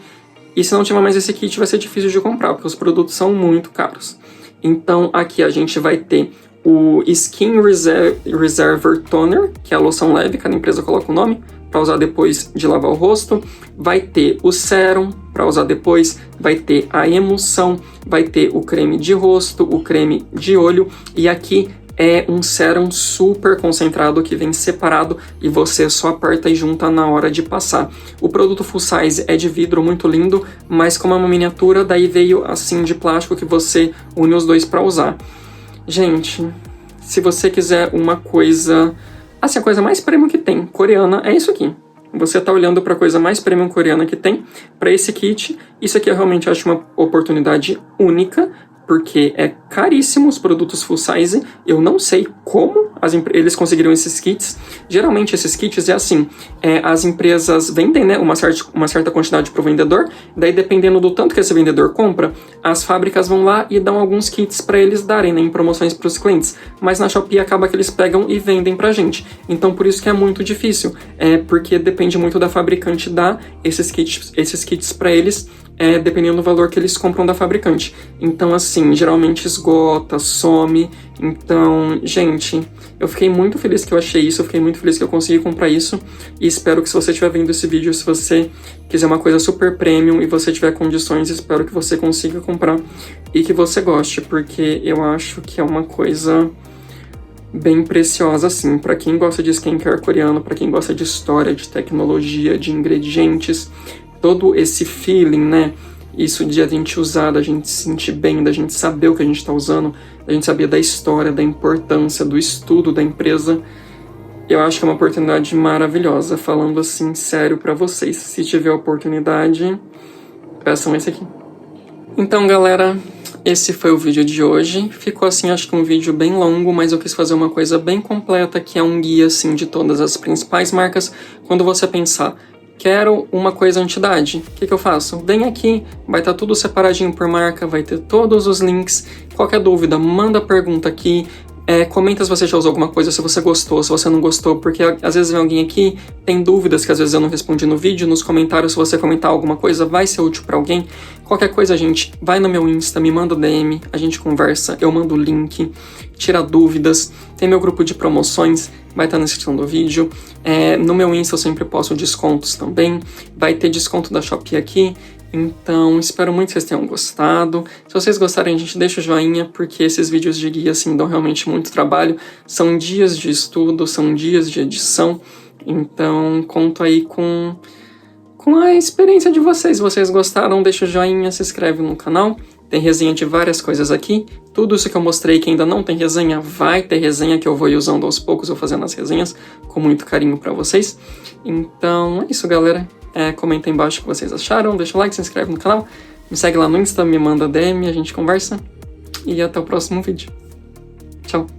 e se não tiver mais esse kit vai ser difícil de comprar, porque os produtos são muito caros. Então aqui a gente vai ter o Skin Reserver Toner, que é a loção leve, cada empresa coloca o nome, para usar depois de lavar o rosto. Vai ter o sérum, para usar depois, vai ter a emulsão, vai ter o creme de rosto, o creme de olho e aqui é um sérum super concentrado que vem separado e você só aperta e junta na hora de passar. O produto full size é de vidro, muito lindo, mas como é uma miniatura, daí veio assim de plástico que você une os dois para usar. Gente, se você quiser uma coisa, assim, a coisa mais premium que tem, coreana, é isso aqui. Você tá olhando para a coisa mais premium coreana que tem, para esse kit. Isso aqui eu realmente acho uma oportunidade única, porque é caríssimo os produtos full size, eu não sei como eles conseguiram esses kits. Geralmente esses kits é assim, as empresas vendem, né, uma certa quantidade para o vendedor, daí dependendo do tanto que esse vendedor compra, as fábricas vão lá e dão alguns kits para eles darem, né, em promoções para os clientes, mas na Shopee acaba que eles pegam e vendem pra gente, então por isso que é muito difícil, porque depende muito da fabricante dar esses kits para eles, dependendo do valor que eles compram da fabricante. Então, assim, geralmente esgota, some. Então, gente, eu fiquei muito feliz que eu achei isso, eu fiquei muito feliz que eu consegui comprar isso. E espero que se você estiver vendo esse vídeo, se você quiser uma coisa super premium e você tiver condições, espero que você consiga comprar e que você goste, porque eu acho que é uma coisa bem preciosa, assim, para quem gosta de skincare coreano, para quem gosta de história, de tecnologia, de ingredientes, todo esse feeling, né? Isso de a gente usar, da gente se sentir bem, da gente saber o que a gente está usando, da gente saber da história, da importância, do estudo da empresa. Eu acho que é uma oportunidade maravilhosa, falando assim, sério para vocês. Se tiver oportunidade, peçam esse aqui. Então, galera, esse foi o vídeo de hoje. Ficou assim, acho que um vídeo bem longo, mas eu quis fazer uma coisa bem completa, que é um guia, assim, de todas as principais marcas. Quando você pensar, quero uma coisa anti-idade, o que eu faço? Vem aqui, vai estar tudo separadinho por marca, vai ter todos os links. Qualquer dúvida, manda pergunta aqui. Comenta se você já usou alguma coisa, se você gostou, se você não gostou, porque às vezes vem alguém aqui, tem dúvidas que às vezes eu não respondi no vídeo, nos comentários, se você comentar alguma coisa, vai ser útil pra alguém. Qualquer coisa, gente, vai no meu Insta, me manda DM, a gente conversa, eu mando o link, tira dúvidas, tem meu grupo de promoções, vai estar na descrição do vídeo. No meu Insta eu sempre posto descontos também, vai ter desconto da Shopee aqui. Então, espero muito que vocês tenham gostado. Se vocês gostarem, gente, deixa o joinha, porque esses vídeos de guia, assim, dão realmente muito trabalho. São dias de estudo, são dias de edição. Então, conto aí com a experiência de vocês. Se vocês gostaram, deixa o joinha, se inscreve no canal. Tem resenha de várias coisas aqui. Tudo isso que eu mostrei que ainda não tem resenha, vai ter resenha que eu vou ir usando aos poucos, eu fazendo as resenhas com muito carinho pra vocês. Então, é isso, galera. Comenta aí embaixo o que vocês acharam, deixa o like, se inscreve no canal, me segue lá no Insta, me manda DM, a gente conversa e até o próximo vídeo. Tchau!